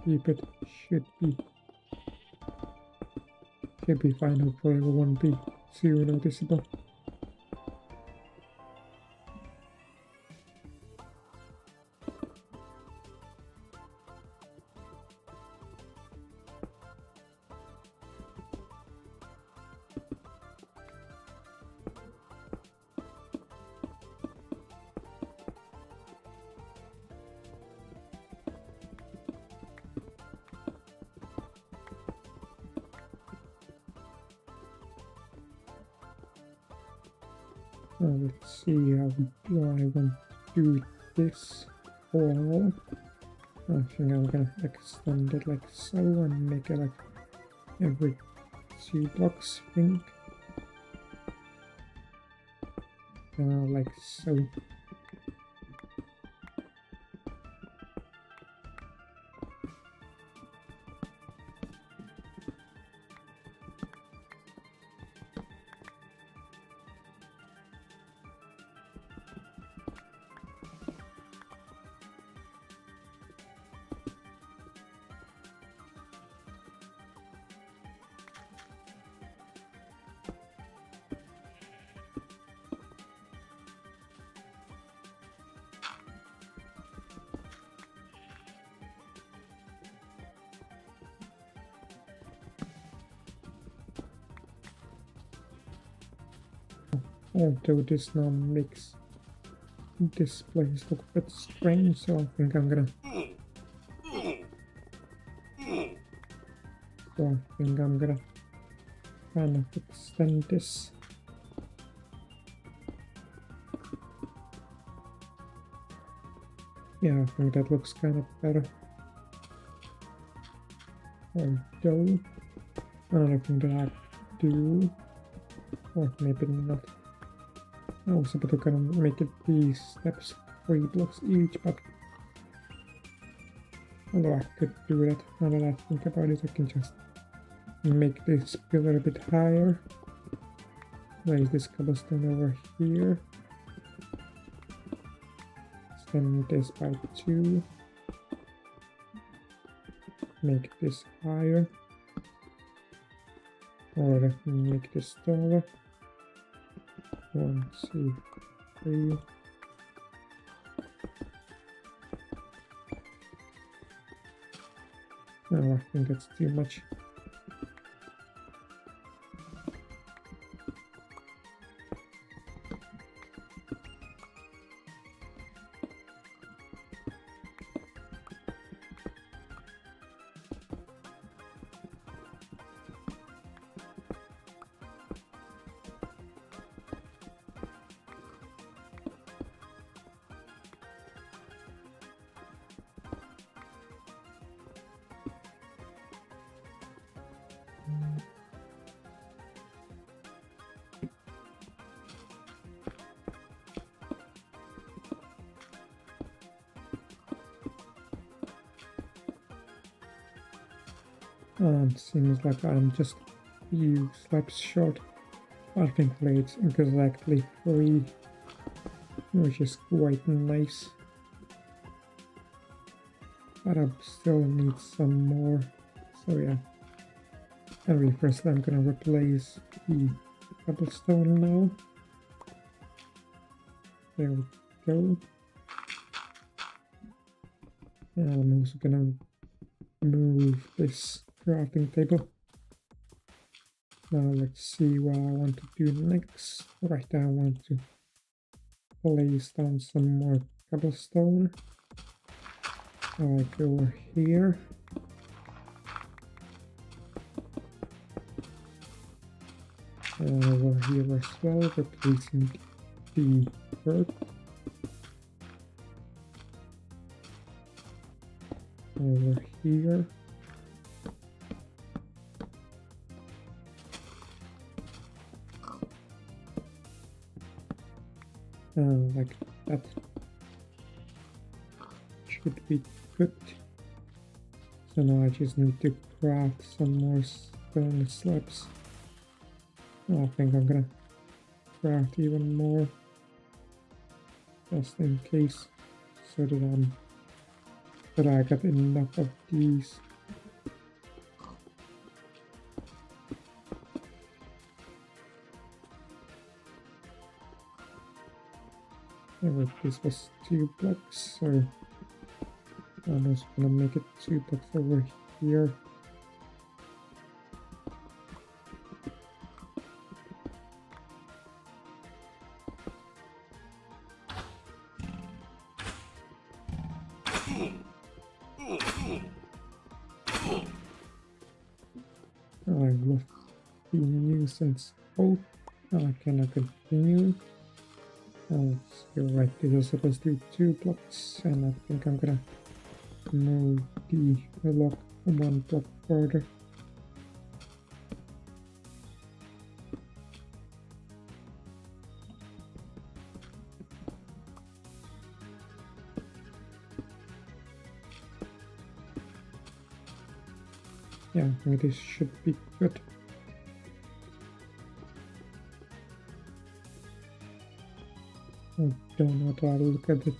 Speaker 1: keep it. Should be fine. Hopefully it won't be too noticeable. Let's see, how do I want to do this wall? I think I'm gonna extend it like so and make it like every 2 blocks, I think. Like so. Although this now makes this place look a bit strange, so I think I'm gonna kind of extend this. Yeah, I think that looks kind of better. Although another thing that I do, or maybe not. I was able to kind of make it these steps 3 blocks each, but although I could do that, now that I think about it, I can just make this pillar a bit higher. Raise this cobblestone over here. Extend this by 2. Make this higher. Or make this taller. 1, 2, 3. No, I think that's too much. Seems like I'm just a few slabs short. I think it's exactly 3, which is quite nice. But I still need some more. So yeah. And first I'm gonna replace the cobblestone now. There we go. And I'm also gonna move this crafting table. Now let's see what I want to do next. Right now I want to place down some more cobblestone. Like over here. And over here as well, replacing the dirt. Over here. Like that should be good. So now I just need to craft some more stone slabs. I think I'm gonna craft even more just in case, so that I got enough of these. Anyway, this was 2 blocks, so I'm also gonna make it 2 blocks over here. I left the nuisance. Oh, I cannot continue. You're right, this is supposed to be 2 blocks, and I think I'm gonna move the block 1 block further. Yeah, I think this should be good. I don't know how to look at it.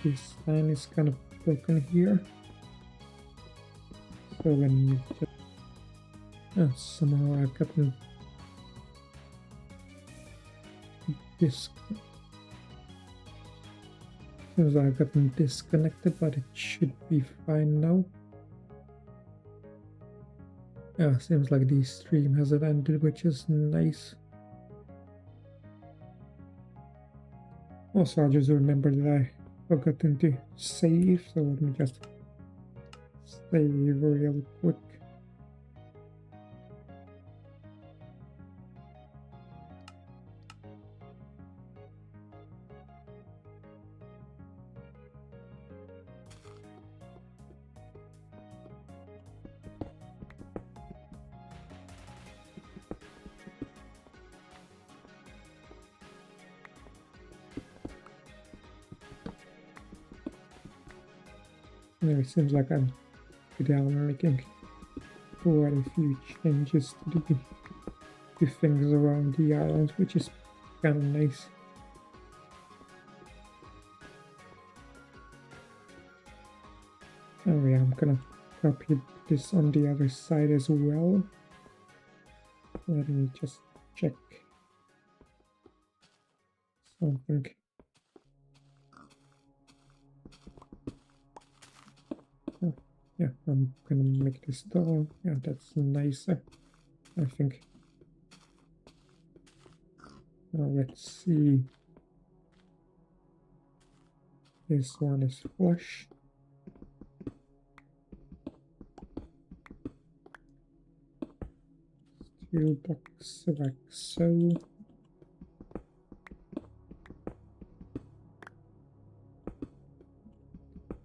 Speaker 1: This line is kind of broken here. So let me just... somehow I've gotten this. Seems like I've gotten disconnected, but it should be fine now. Yeah, seems like the stream hasn't ended, which is nice. Also, I just remembered that I forgot to save, so let me just save real quick. Yeah, it seems like I'm making quite a few changes to the things around the island, which is kind of nice. Oh yeah, I'm gonna copy this on the other side as well. Let me just check something. Yeah, I'm gonna make this tall. Yeah, that's nicer, I think. Now let's see. This one is flush. Steel box like so.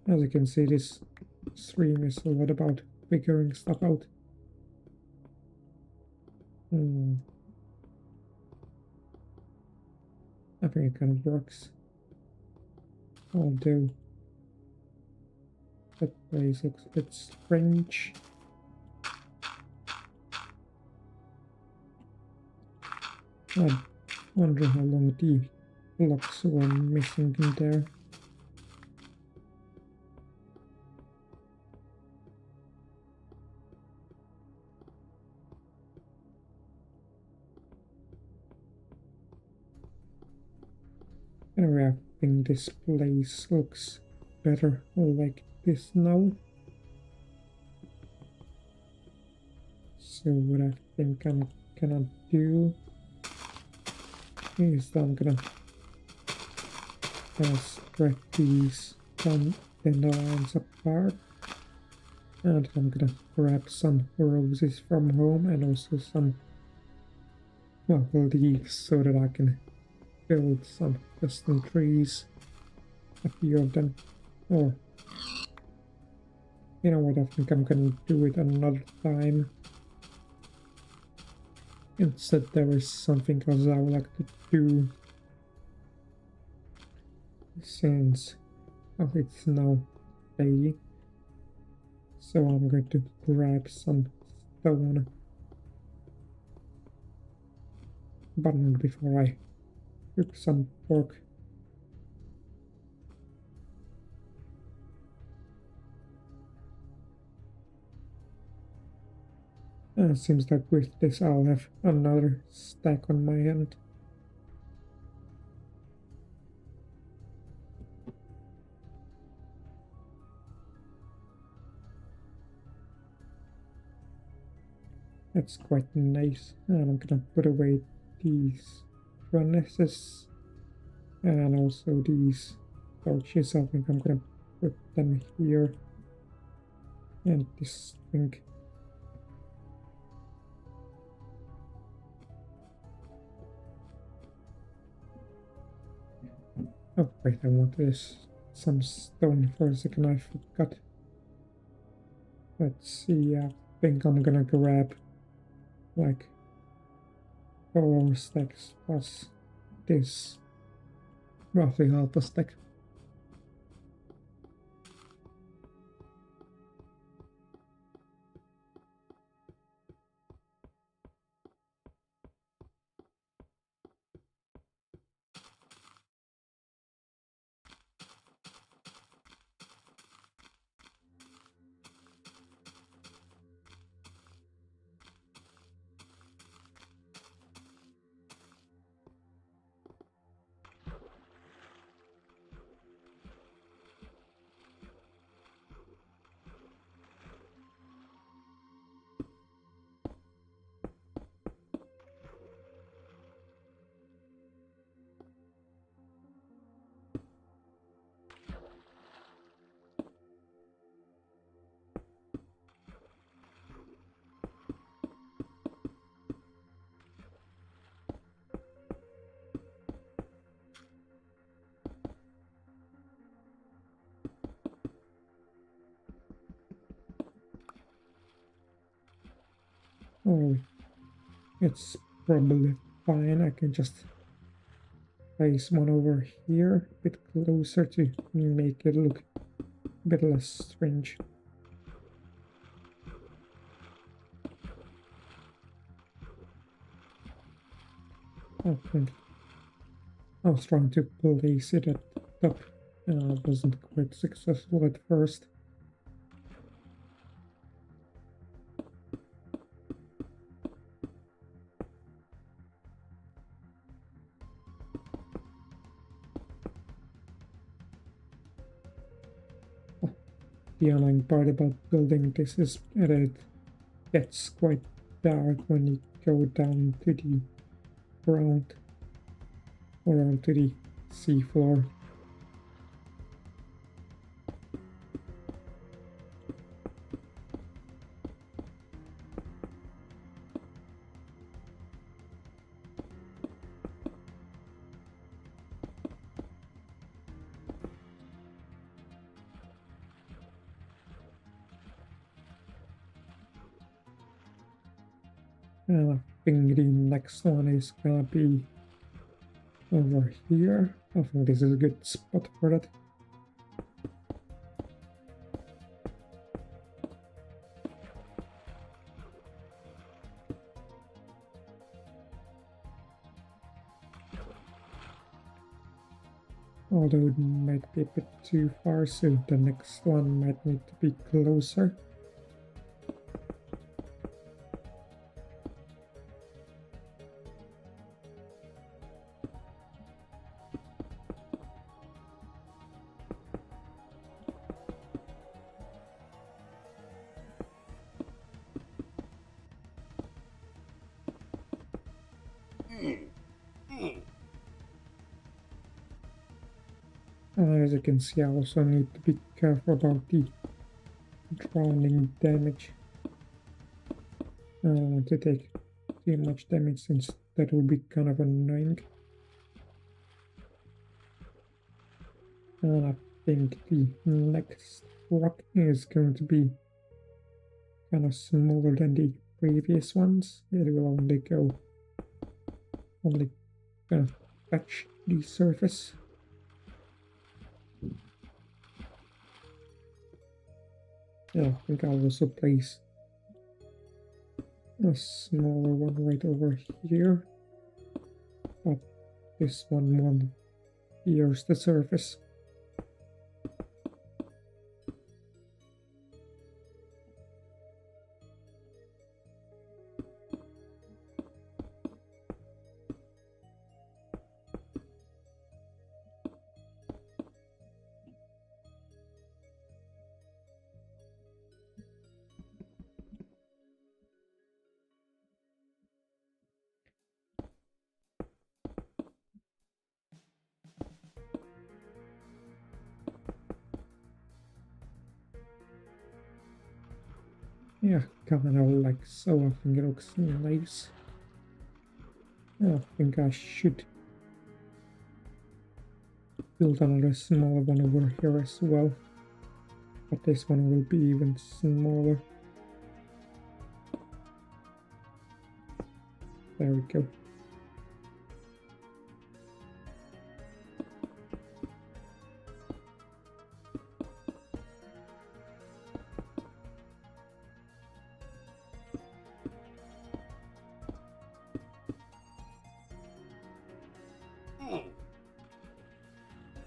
Speaker 1: As you can see, this stream is a lot about figuring stuff out. I think it kind of works. Although that place looks a bit strange. I wonder how long the blocks were missing in there. Anyway, I think this place looks better like this now. So what I think I'm gonna do is I'm gonna spread these 10 lines apart, and I'm gonna grab some roses from home and also some, well, leaves so that I can build some custom trees, a few of them. Or you know what, I think I'm gonna do it another time. Instead, there is something else I would like to do, since it's now day. So I'm going to grab some stone, but not before I cook some pork. Seems like with this I'll have another stack on my end. That's quite nice. And I'm gonna put away these furnaces and also these torches. I think I'm gonna put them here. And this thing. Oh wait, I want this some stone for a second, I forgot. Let's see, I think I'm gonna grab like 4 stacks plus this, roughly half a stack. Oh, it's probably fine. I can just place one over here a bit closer to make it look a bit less strange. I think I was trying to place it at the top and I wasn't quite successful at first. the annoying part about building this is that it gets quite dark when you go down to the ground or onto the seafloor. And I think the next one is gonna be over here. I think this is a good spot for that. Although it might be a bit too far, so the next one might need to be closer. And as you can see, I also need to be careful about the drowning damage. I don't want to take too much damage since that will be kind of annoying. And I think the next rock is going to be kind of smaller than the previous ones. It will only kind of touch the surface. Yeah, I think I'll also place a smaller one right over here, but this one won't pierce the surface. Yeah, kind of like so. I think it looks nice. I think I should build another smaller one over here as well. But this one will be even smaller. There we go.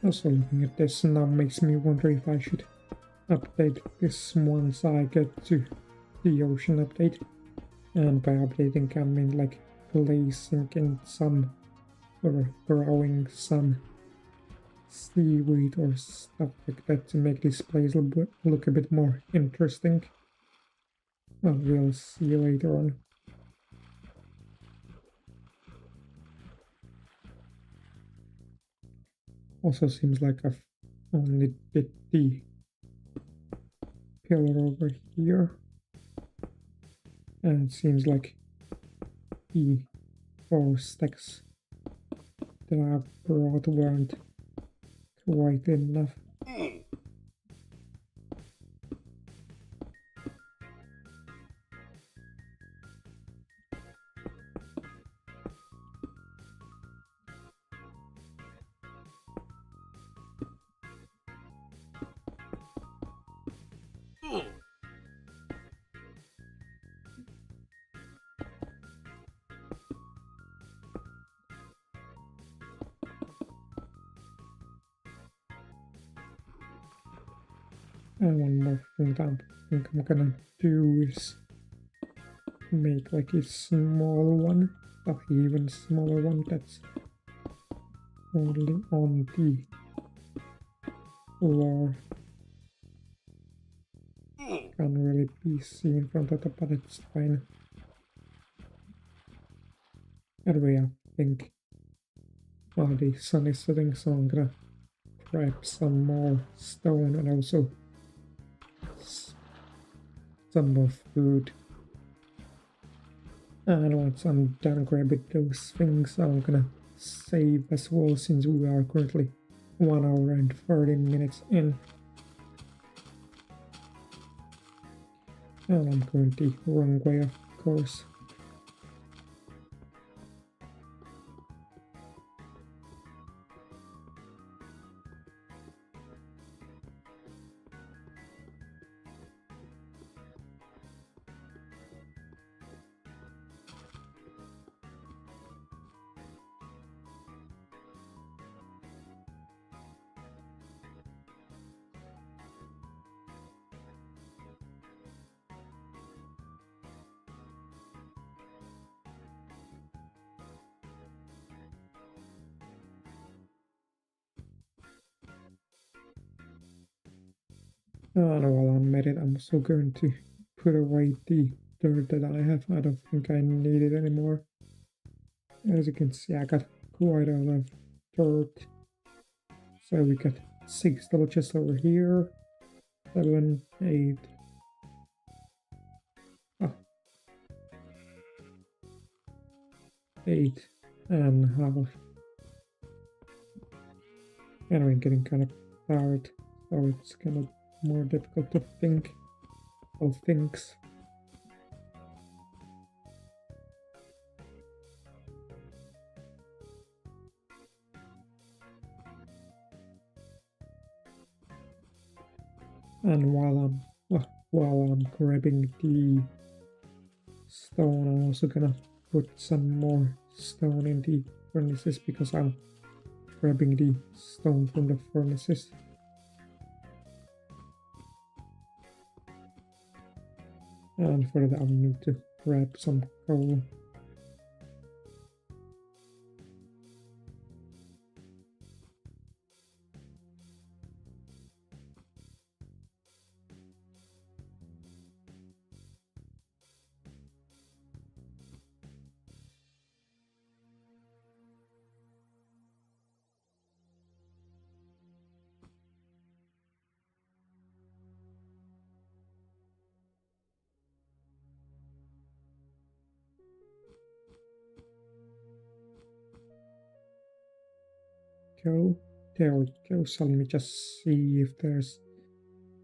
Speaker 1: Also looking at this now makes me wonder if I should update this once I get to the ocean update. And by updating I mean like placing in some or growing some seaweed or stuff like that to make this place look a bit more interesting. Well, we'll see later on. Also seems like I've only did the pillar over here, and it seems like the 4 stacks that I brought weren't quite enough. And one more thing that I think I'm gonna do is make like a small one, an even smaller one that's only on the floor. can't really be seen from that, but it's fine. Anyway, I think the sun is setting, so I'm gonna grab some more stone and also some more food. And once I'm done grabbing those things, I'm gonna save as well, since we are currently 1 hour and 30 minutes in. And I'm going the wrong way, of course. And while I'm at it, I'm also going to put away the dirt that I have. I don't think I need it anymore. As you can see, I got quite a lot of dirt. So we got 6 villages over here. 7, 8. 8.5. Anyway, I'm getting kind of tired, so it's kind of more difficult to think of things. And while I'm grabbing the stone, I'm also gonna put some more stone in the furnaces, because I'm grabbing the stone from the furnaces. And for that, I'll need to grab some coal. There we go. So let me just see if there's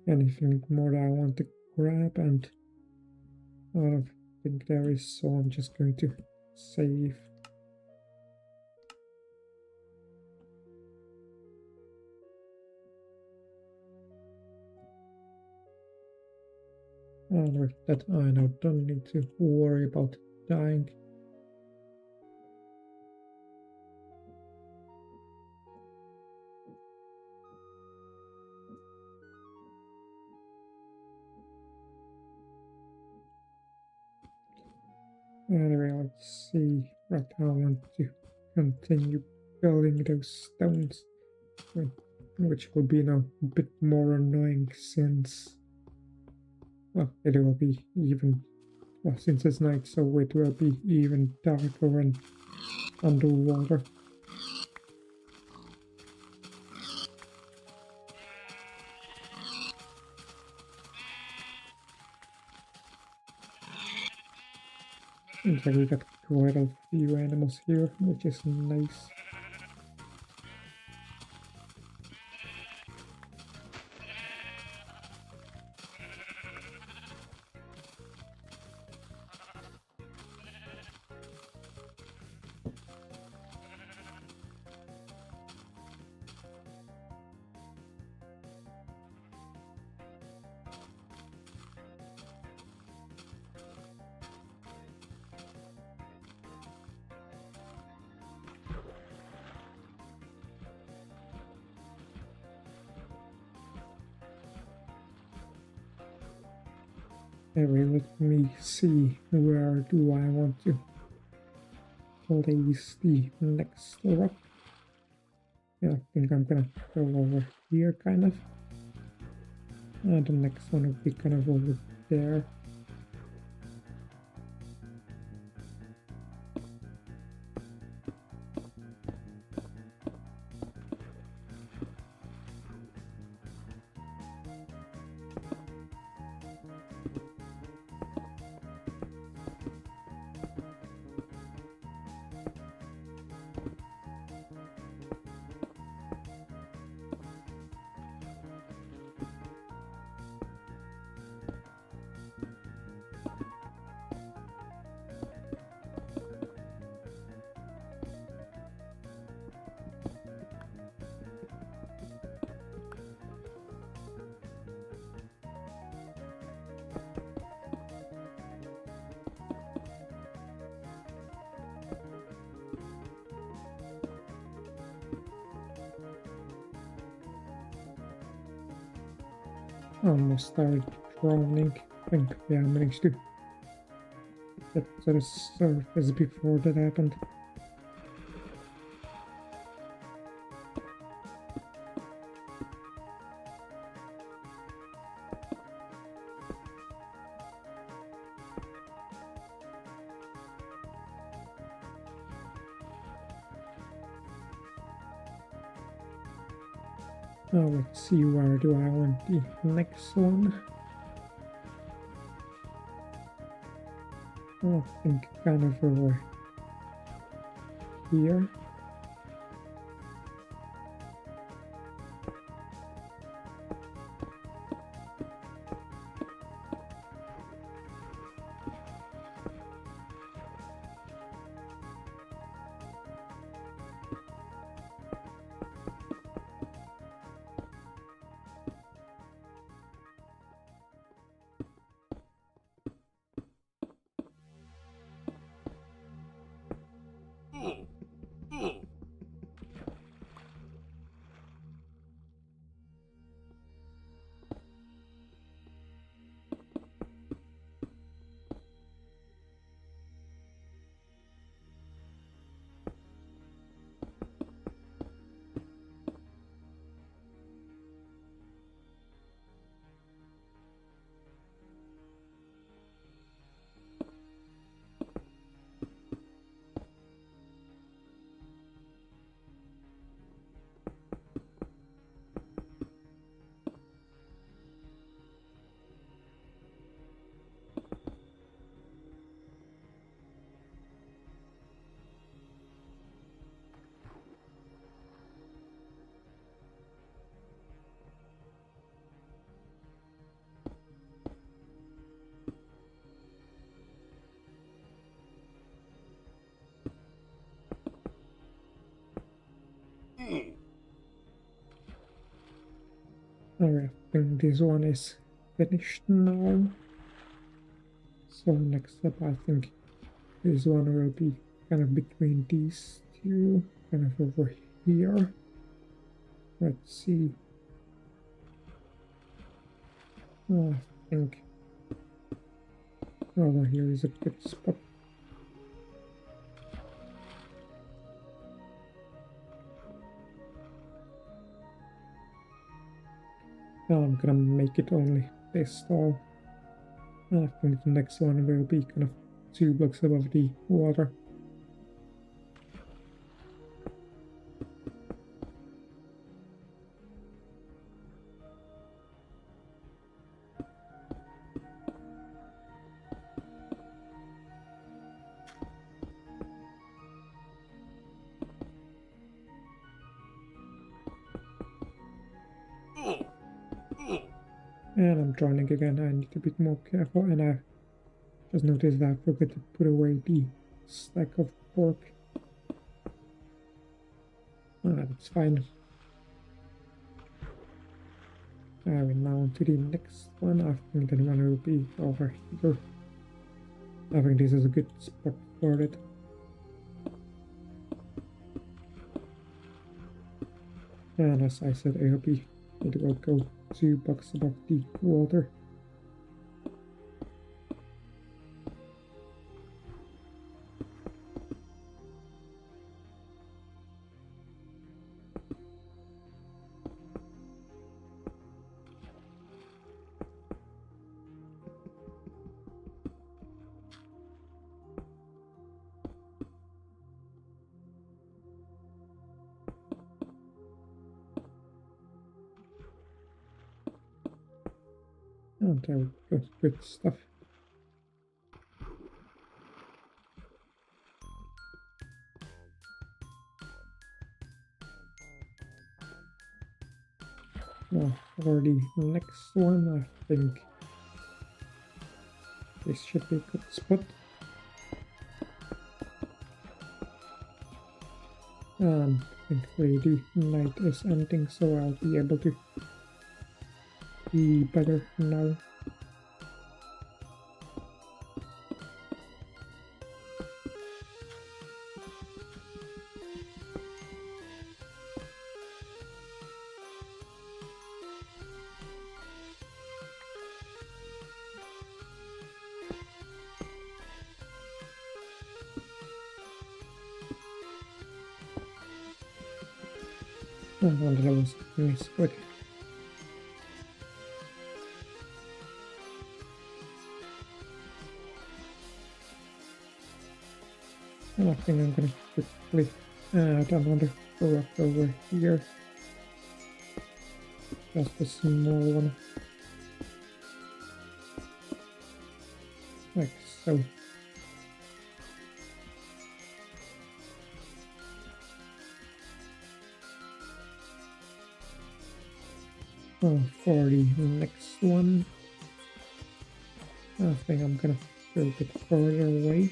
Speaker 1: anything more that I want to grab, and I don't think there is, so I'm just going to save. And with that, I now don't need to worry about dying. Anyway, let's see. Right now, I want to continue building those stones, which will be now a bit more annoying since, well, it will be even, well, since it's night, so it will be even darker and underwater. Looks like we got quite a few animals here, which is nice. Anyway, let me see, where do I want to place the next rock? Yeah, I think I'm gonna go over here, kind of. And the next one will be kind of over there. Almost started drowning. I think I managed to get to the surface before that happened. Now let's see, where do I want the next one? Oh, I think kind of over here. Alright, I think this one is finished now. So next up, I think this one will be kind of between these two, kind of over here. Let's see. Oh, I think over here is a good spot. Now I'm gonna make it only this tall. I think the next one will be kind of 2 blocks above the water. And I'm drowning again. I need to be more careful, and I just noticed that I forgot to put away the stack of pork. That's fine. Alright, now on to the next one. I think that one will be over here. I think this is a good spot for it. And as I said, it will go 2 blocks above the water. And there we go, good stuff. Now for the next one, I think this should be a good spot. And thankfully the night is ending, so I'll be able to be better now. Oh, that was nice, good. And I think I'm gonna quickly add another rock over here. Just a small one. Like so. For the next one, I think I'm gonna go a bit further away.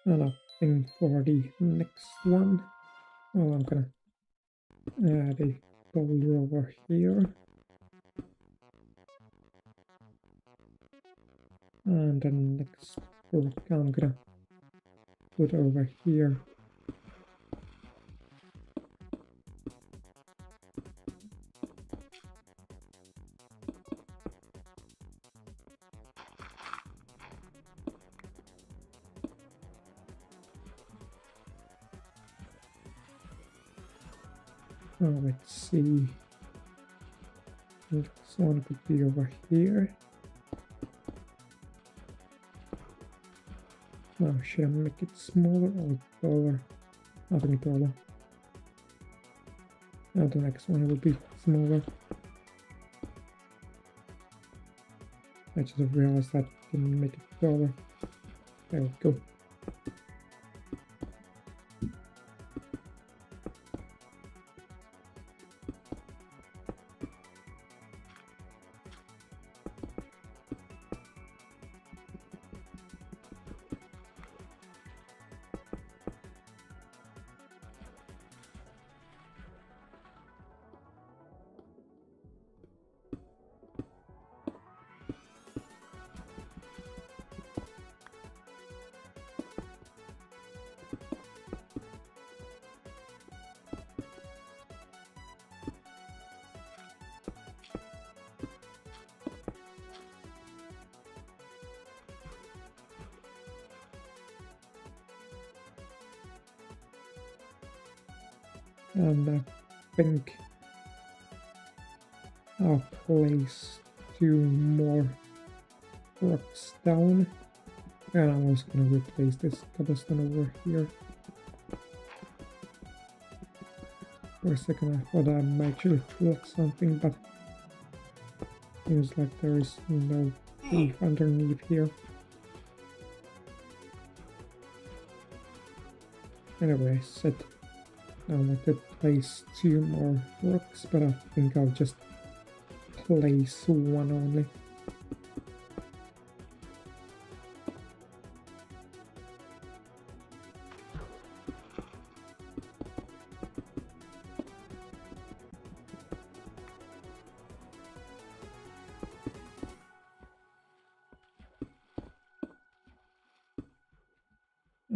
Speaker 1: And I think for the next one, well, I'm gonna add a boulder over here. And the next block I'm gonna put over here. Oh, let's see. This one could be over here. Oh, should I make it smaller or taller? I think taller. Now the next one will be smaller. I just realized that I didn't make it taller. There we go. And I think I'll place 2 more rocks down. And I'm also gonna replace this cobblestone over here. For a second I thought I might actually block something, but seems like there is no leaf underneath here. Anyway, I said I want to place 2 more rocks, but I think I'll just place 1 only.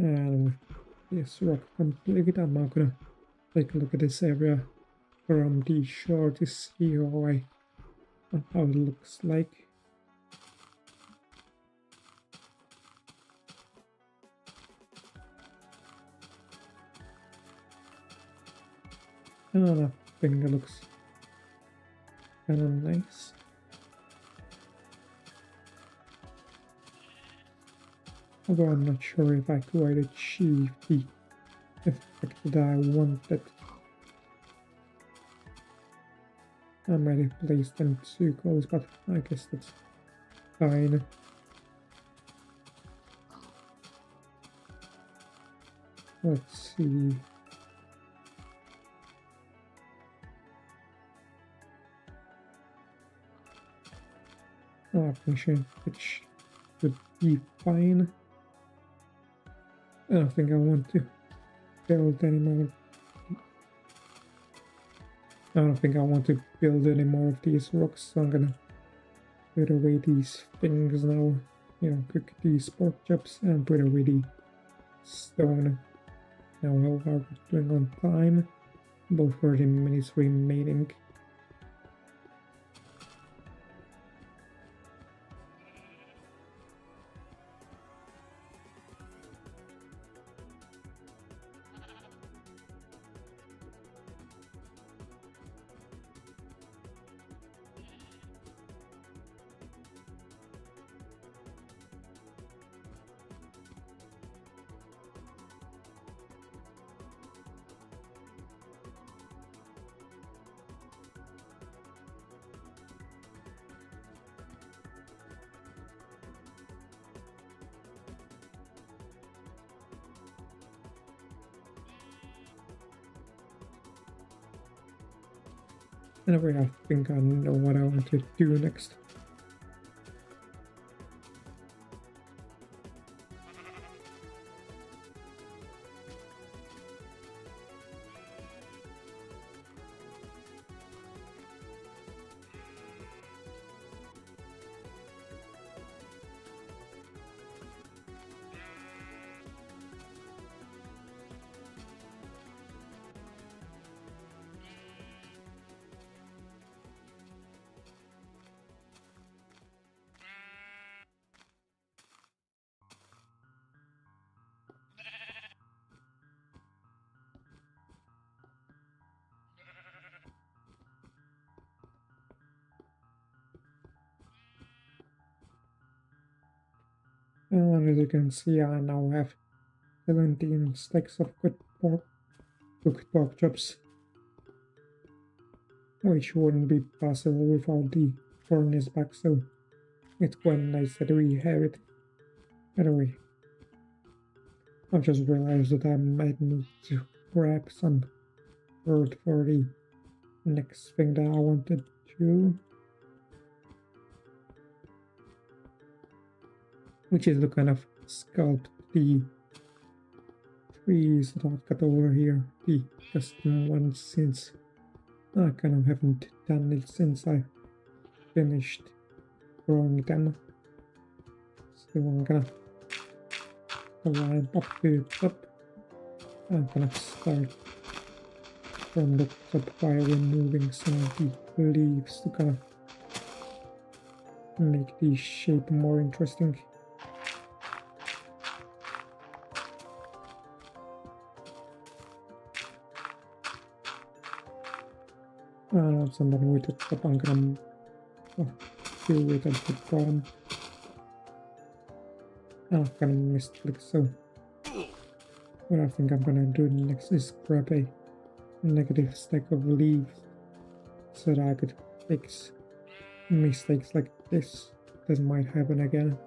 Speaker 1: And this rock completed, I'm now gonna take a look at this area from the shore to see how it looks like. And I think it looks kind of nice. Although I'm not sure if I quite achieved the effect that I wanted. I might have placed them too close, but I guess that's fine. Let's see. I think it should be fine. I don't think I want to build anymore. I don't think I want to build any more of these rocks, so I'm gonna put away these things now. You know, cook these pork chops and put away the stone. Now how are we doing on time? About 30 minutes remaining. Anyway, I think I know what I want to do next. And as you can see, I now have 17 stacks of cooked pork chops, which wouldn't be possible without the furnace back, so it's quite nice that we have it. Anyway, I've just realized that I might need to grab some wood for the next thing that I want to do, which is to kind of sculpt the trees that I've got over here, the custom ones, since I kind of haven't done it since I finished growing them. So I'm gonna climb up to the top. I'm gonna start from the top by removing some of the leaves to kind of make the shape more interesting. And then with the top, I'm gonna do it at the bottom. Oh, I kind of misclicked, so what I think I'm gonna do next is grab a negative stack of leaves so that I could fix mistakes like this that might happen again.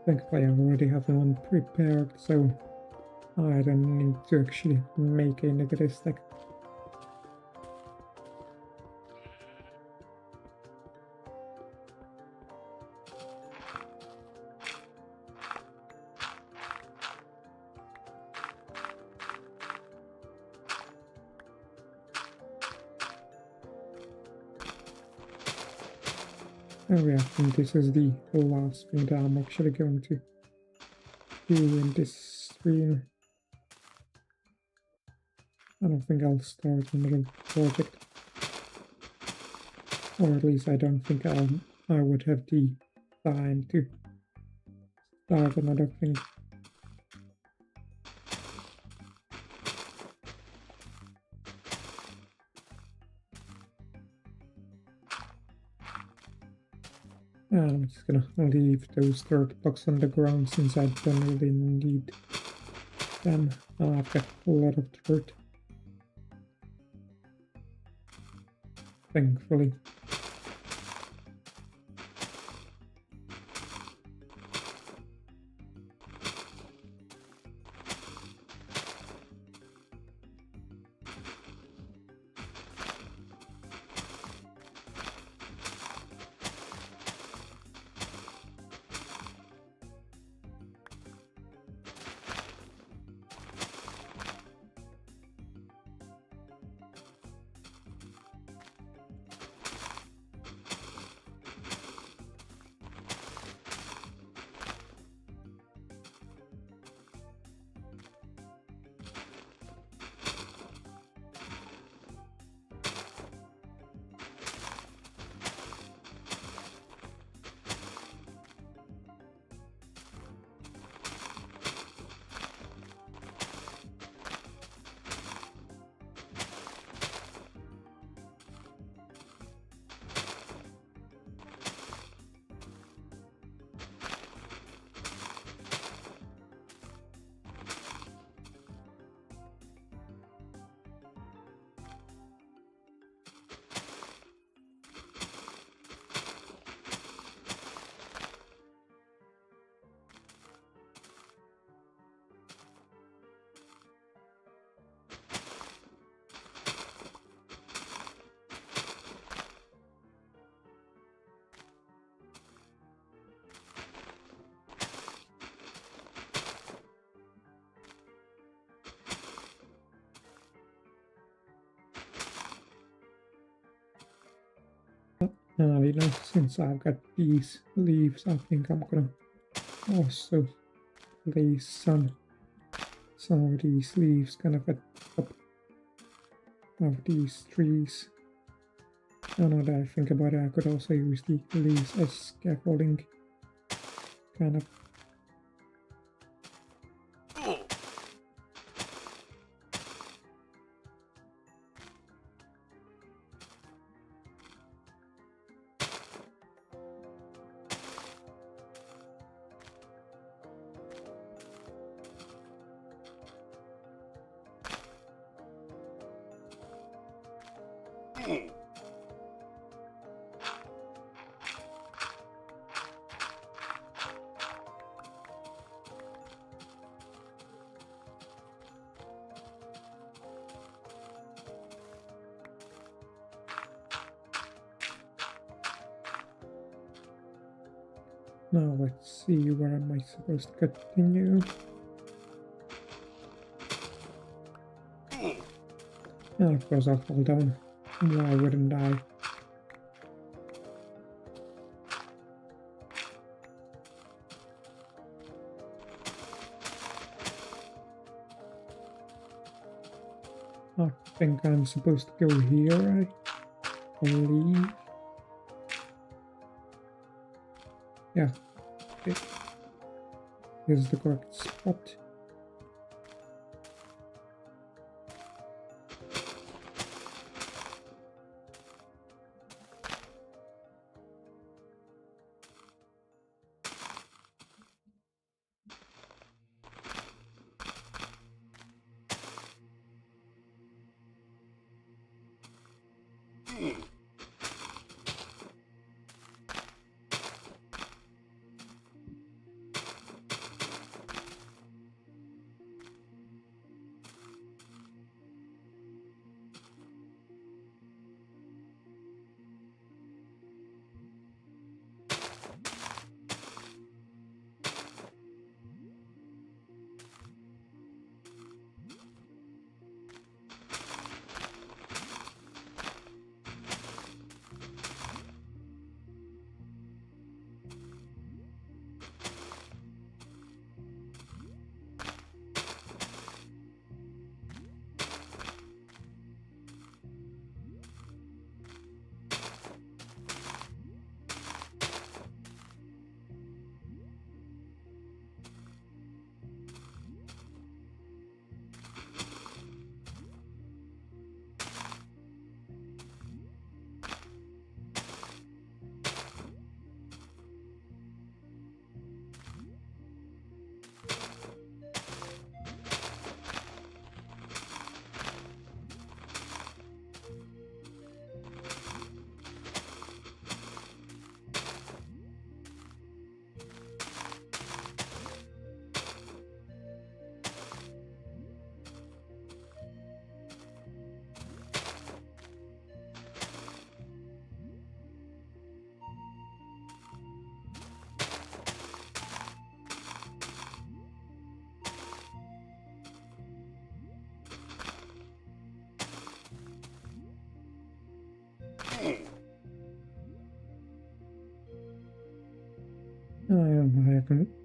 Speaker 1: Thankfully I already have one prepared, so I don't need to actually make a negative stack. Oh yeah, and this is the last thing that I'm actually going to do in this stream. I don't think I'll start another project. Or at least I don't think I would have the time to start another thing. I'm just gonna leave those dirt blocks on the ground since I don't really need them. I've got a lot of dirt. Thankfully. You know, since I've got these leaves, I think I'm gonna also place some of these leaves kind of at the top of these trees. Now that I think about it, I could also use the leaves as scaffolding, kind of. Now let's see, where am I supposed to continue? And of course I'll fall down. Why wouldn't I? I think I'm supposed to go here, I believe. Yeah, okay. This is the correct spot.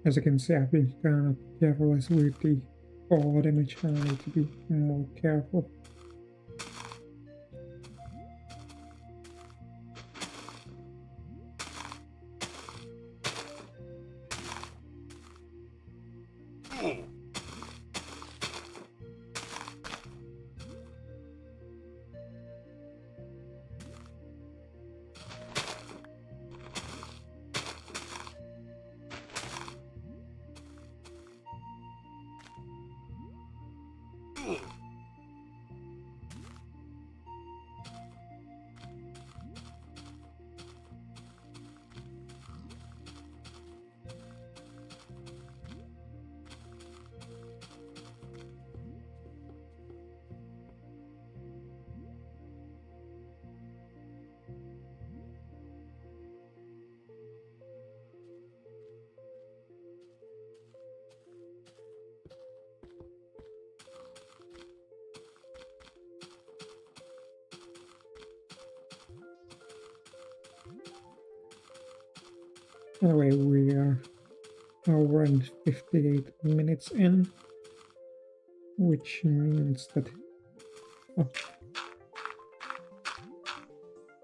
Speaker 1: As you can see, I've been kind of careless with the fall damage. I need to be more careful. Anyway, we are hour and 58 minutes in, which means that the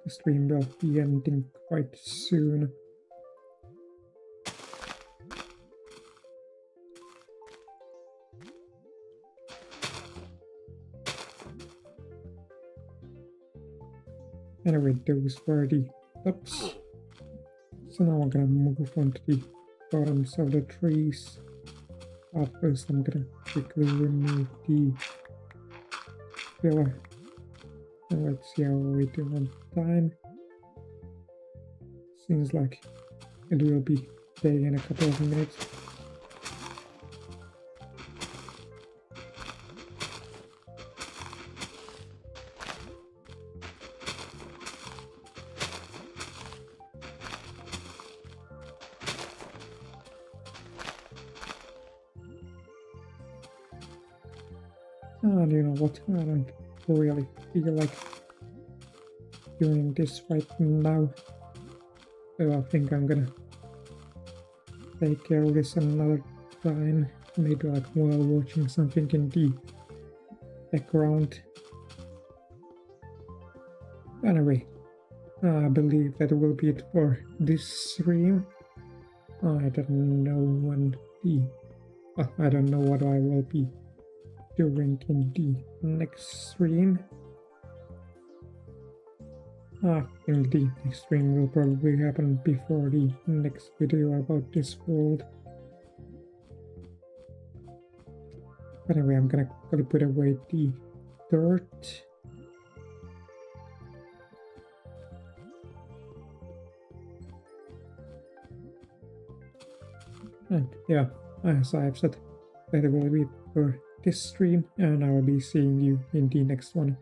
Speaker 1: stream will be ending quite soon. Anyway, those were the tops. So now I'm gonna move on to the bottoms of the trees. At first I'm gonna quickly remove the pillar. And let's see how we do on time. Seems like it will be taking a couple of minutes. And you know what, I don't really feel like doing this right now. So I think I'm gonna take care of this another time. Maybe like while watching something in the background. Anyway, I believe that will be it for this stream. I don't know when I don't know what I will be doing in the next stream. I think the next stream will probably happen before the next video about this world. Anyway, I'm gonna put away the dirt. And yeah, as I've said, that will be for this stream, and I will be seeing you in the next one.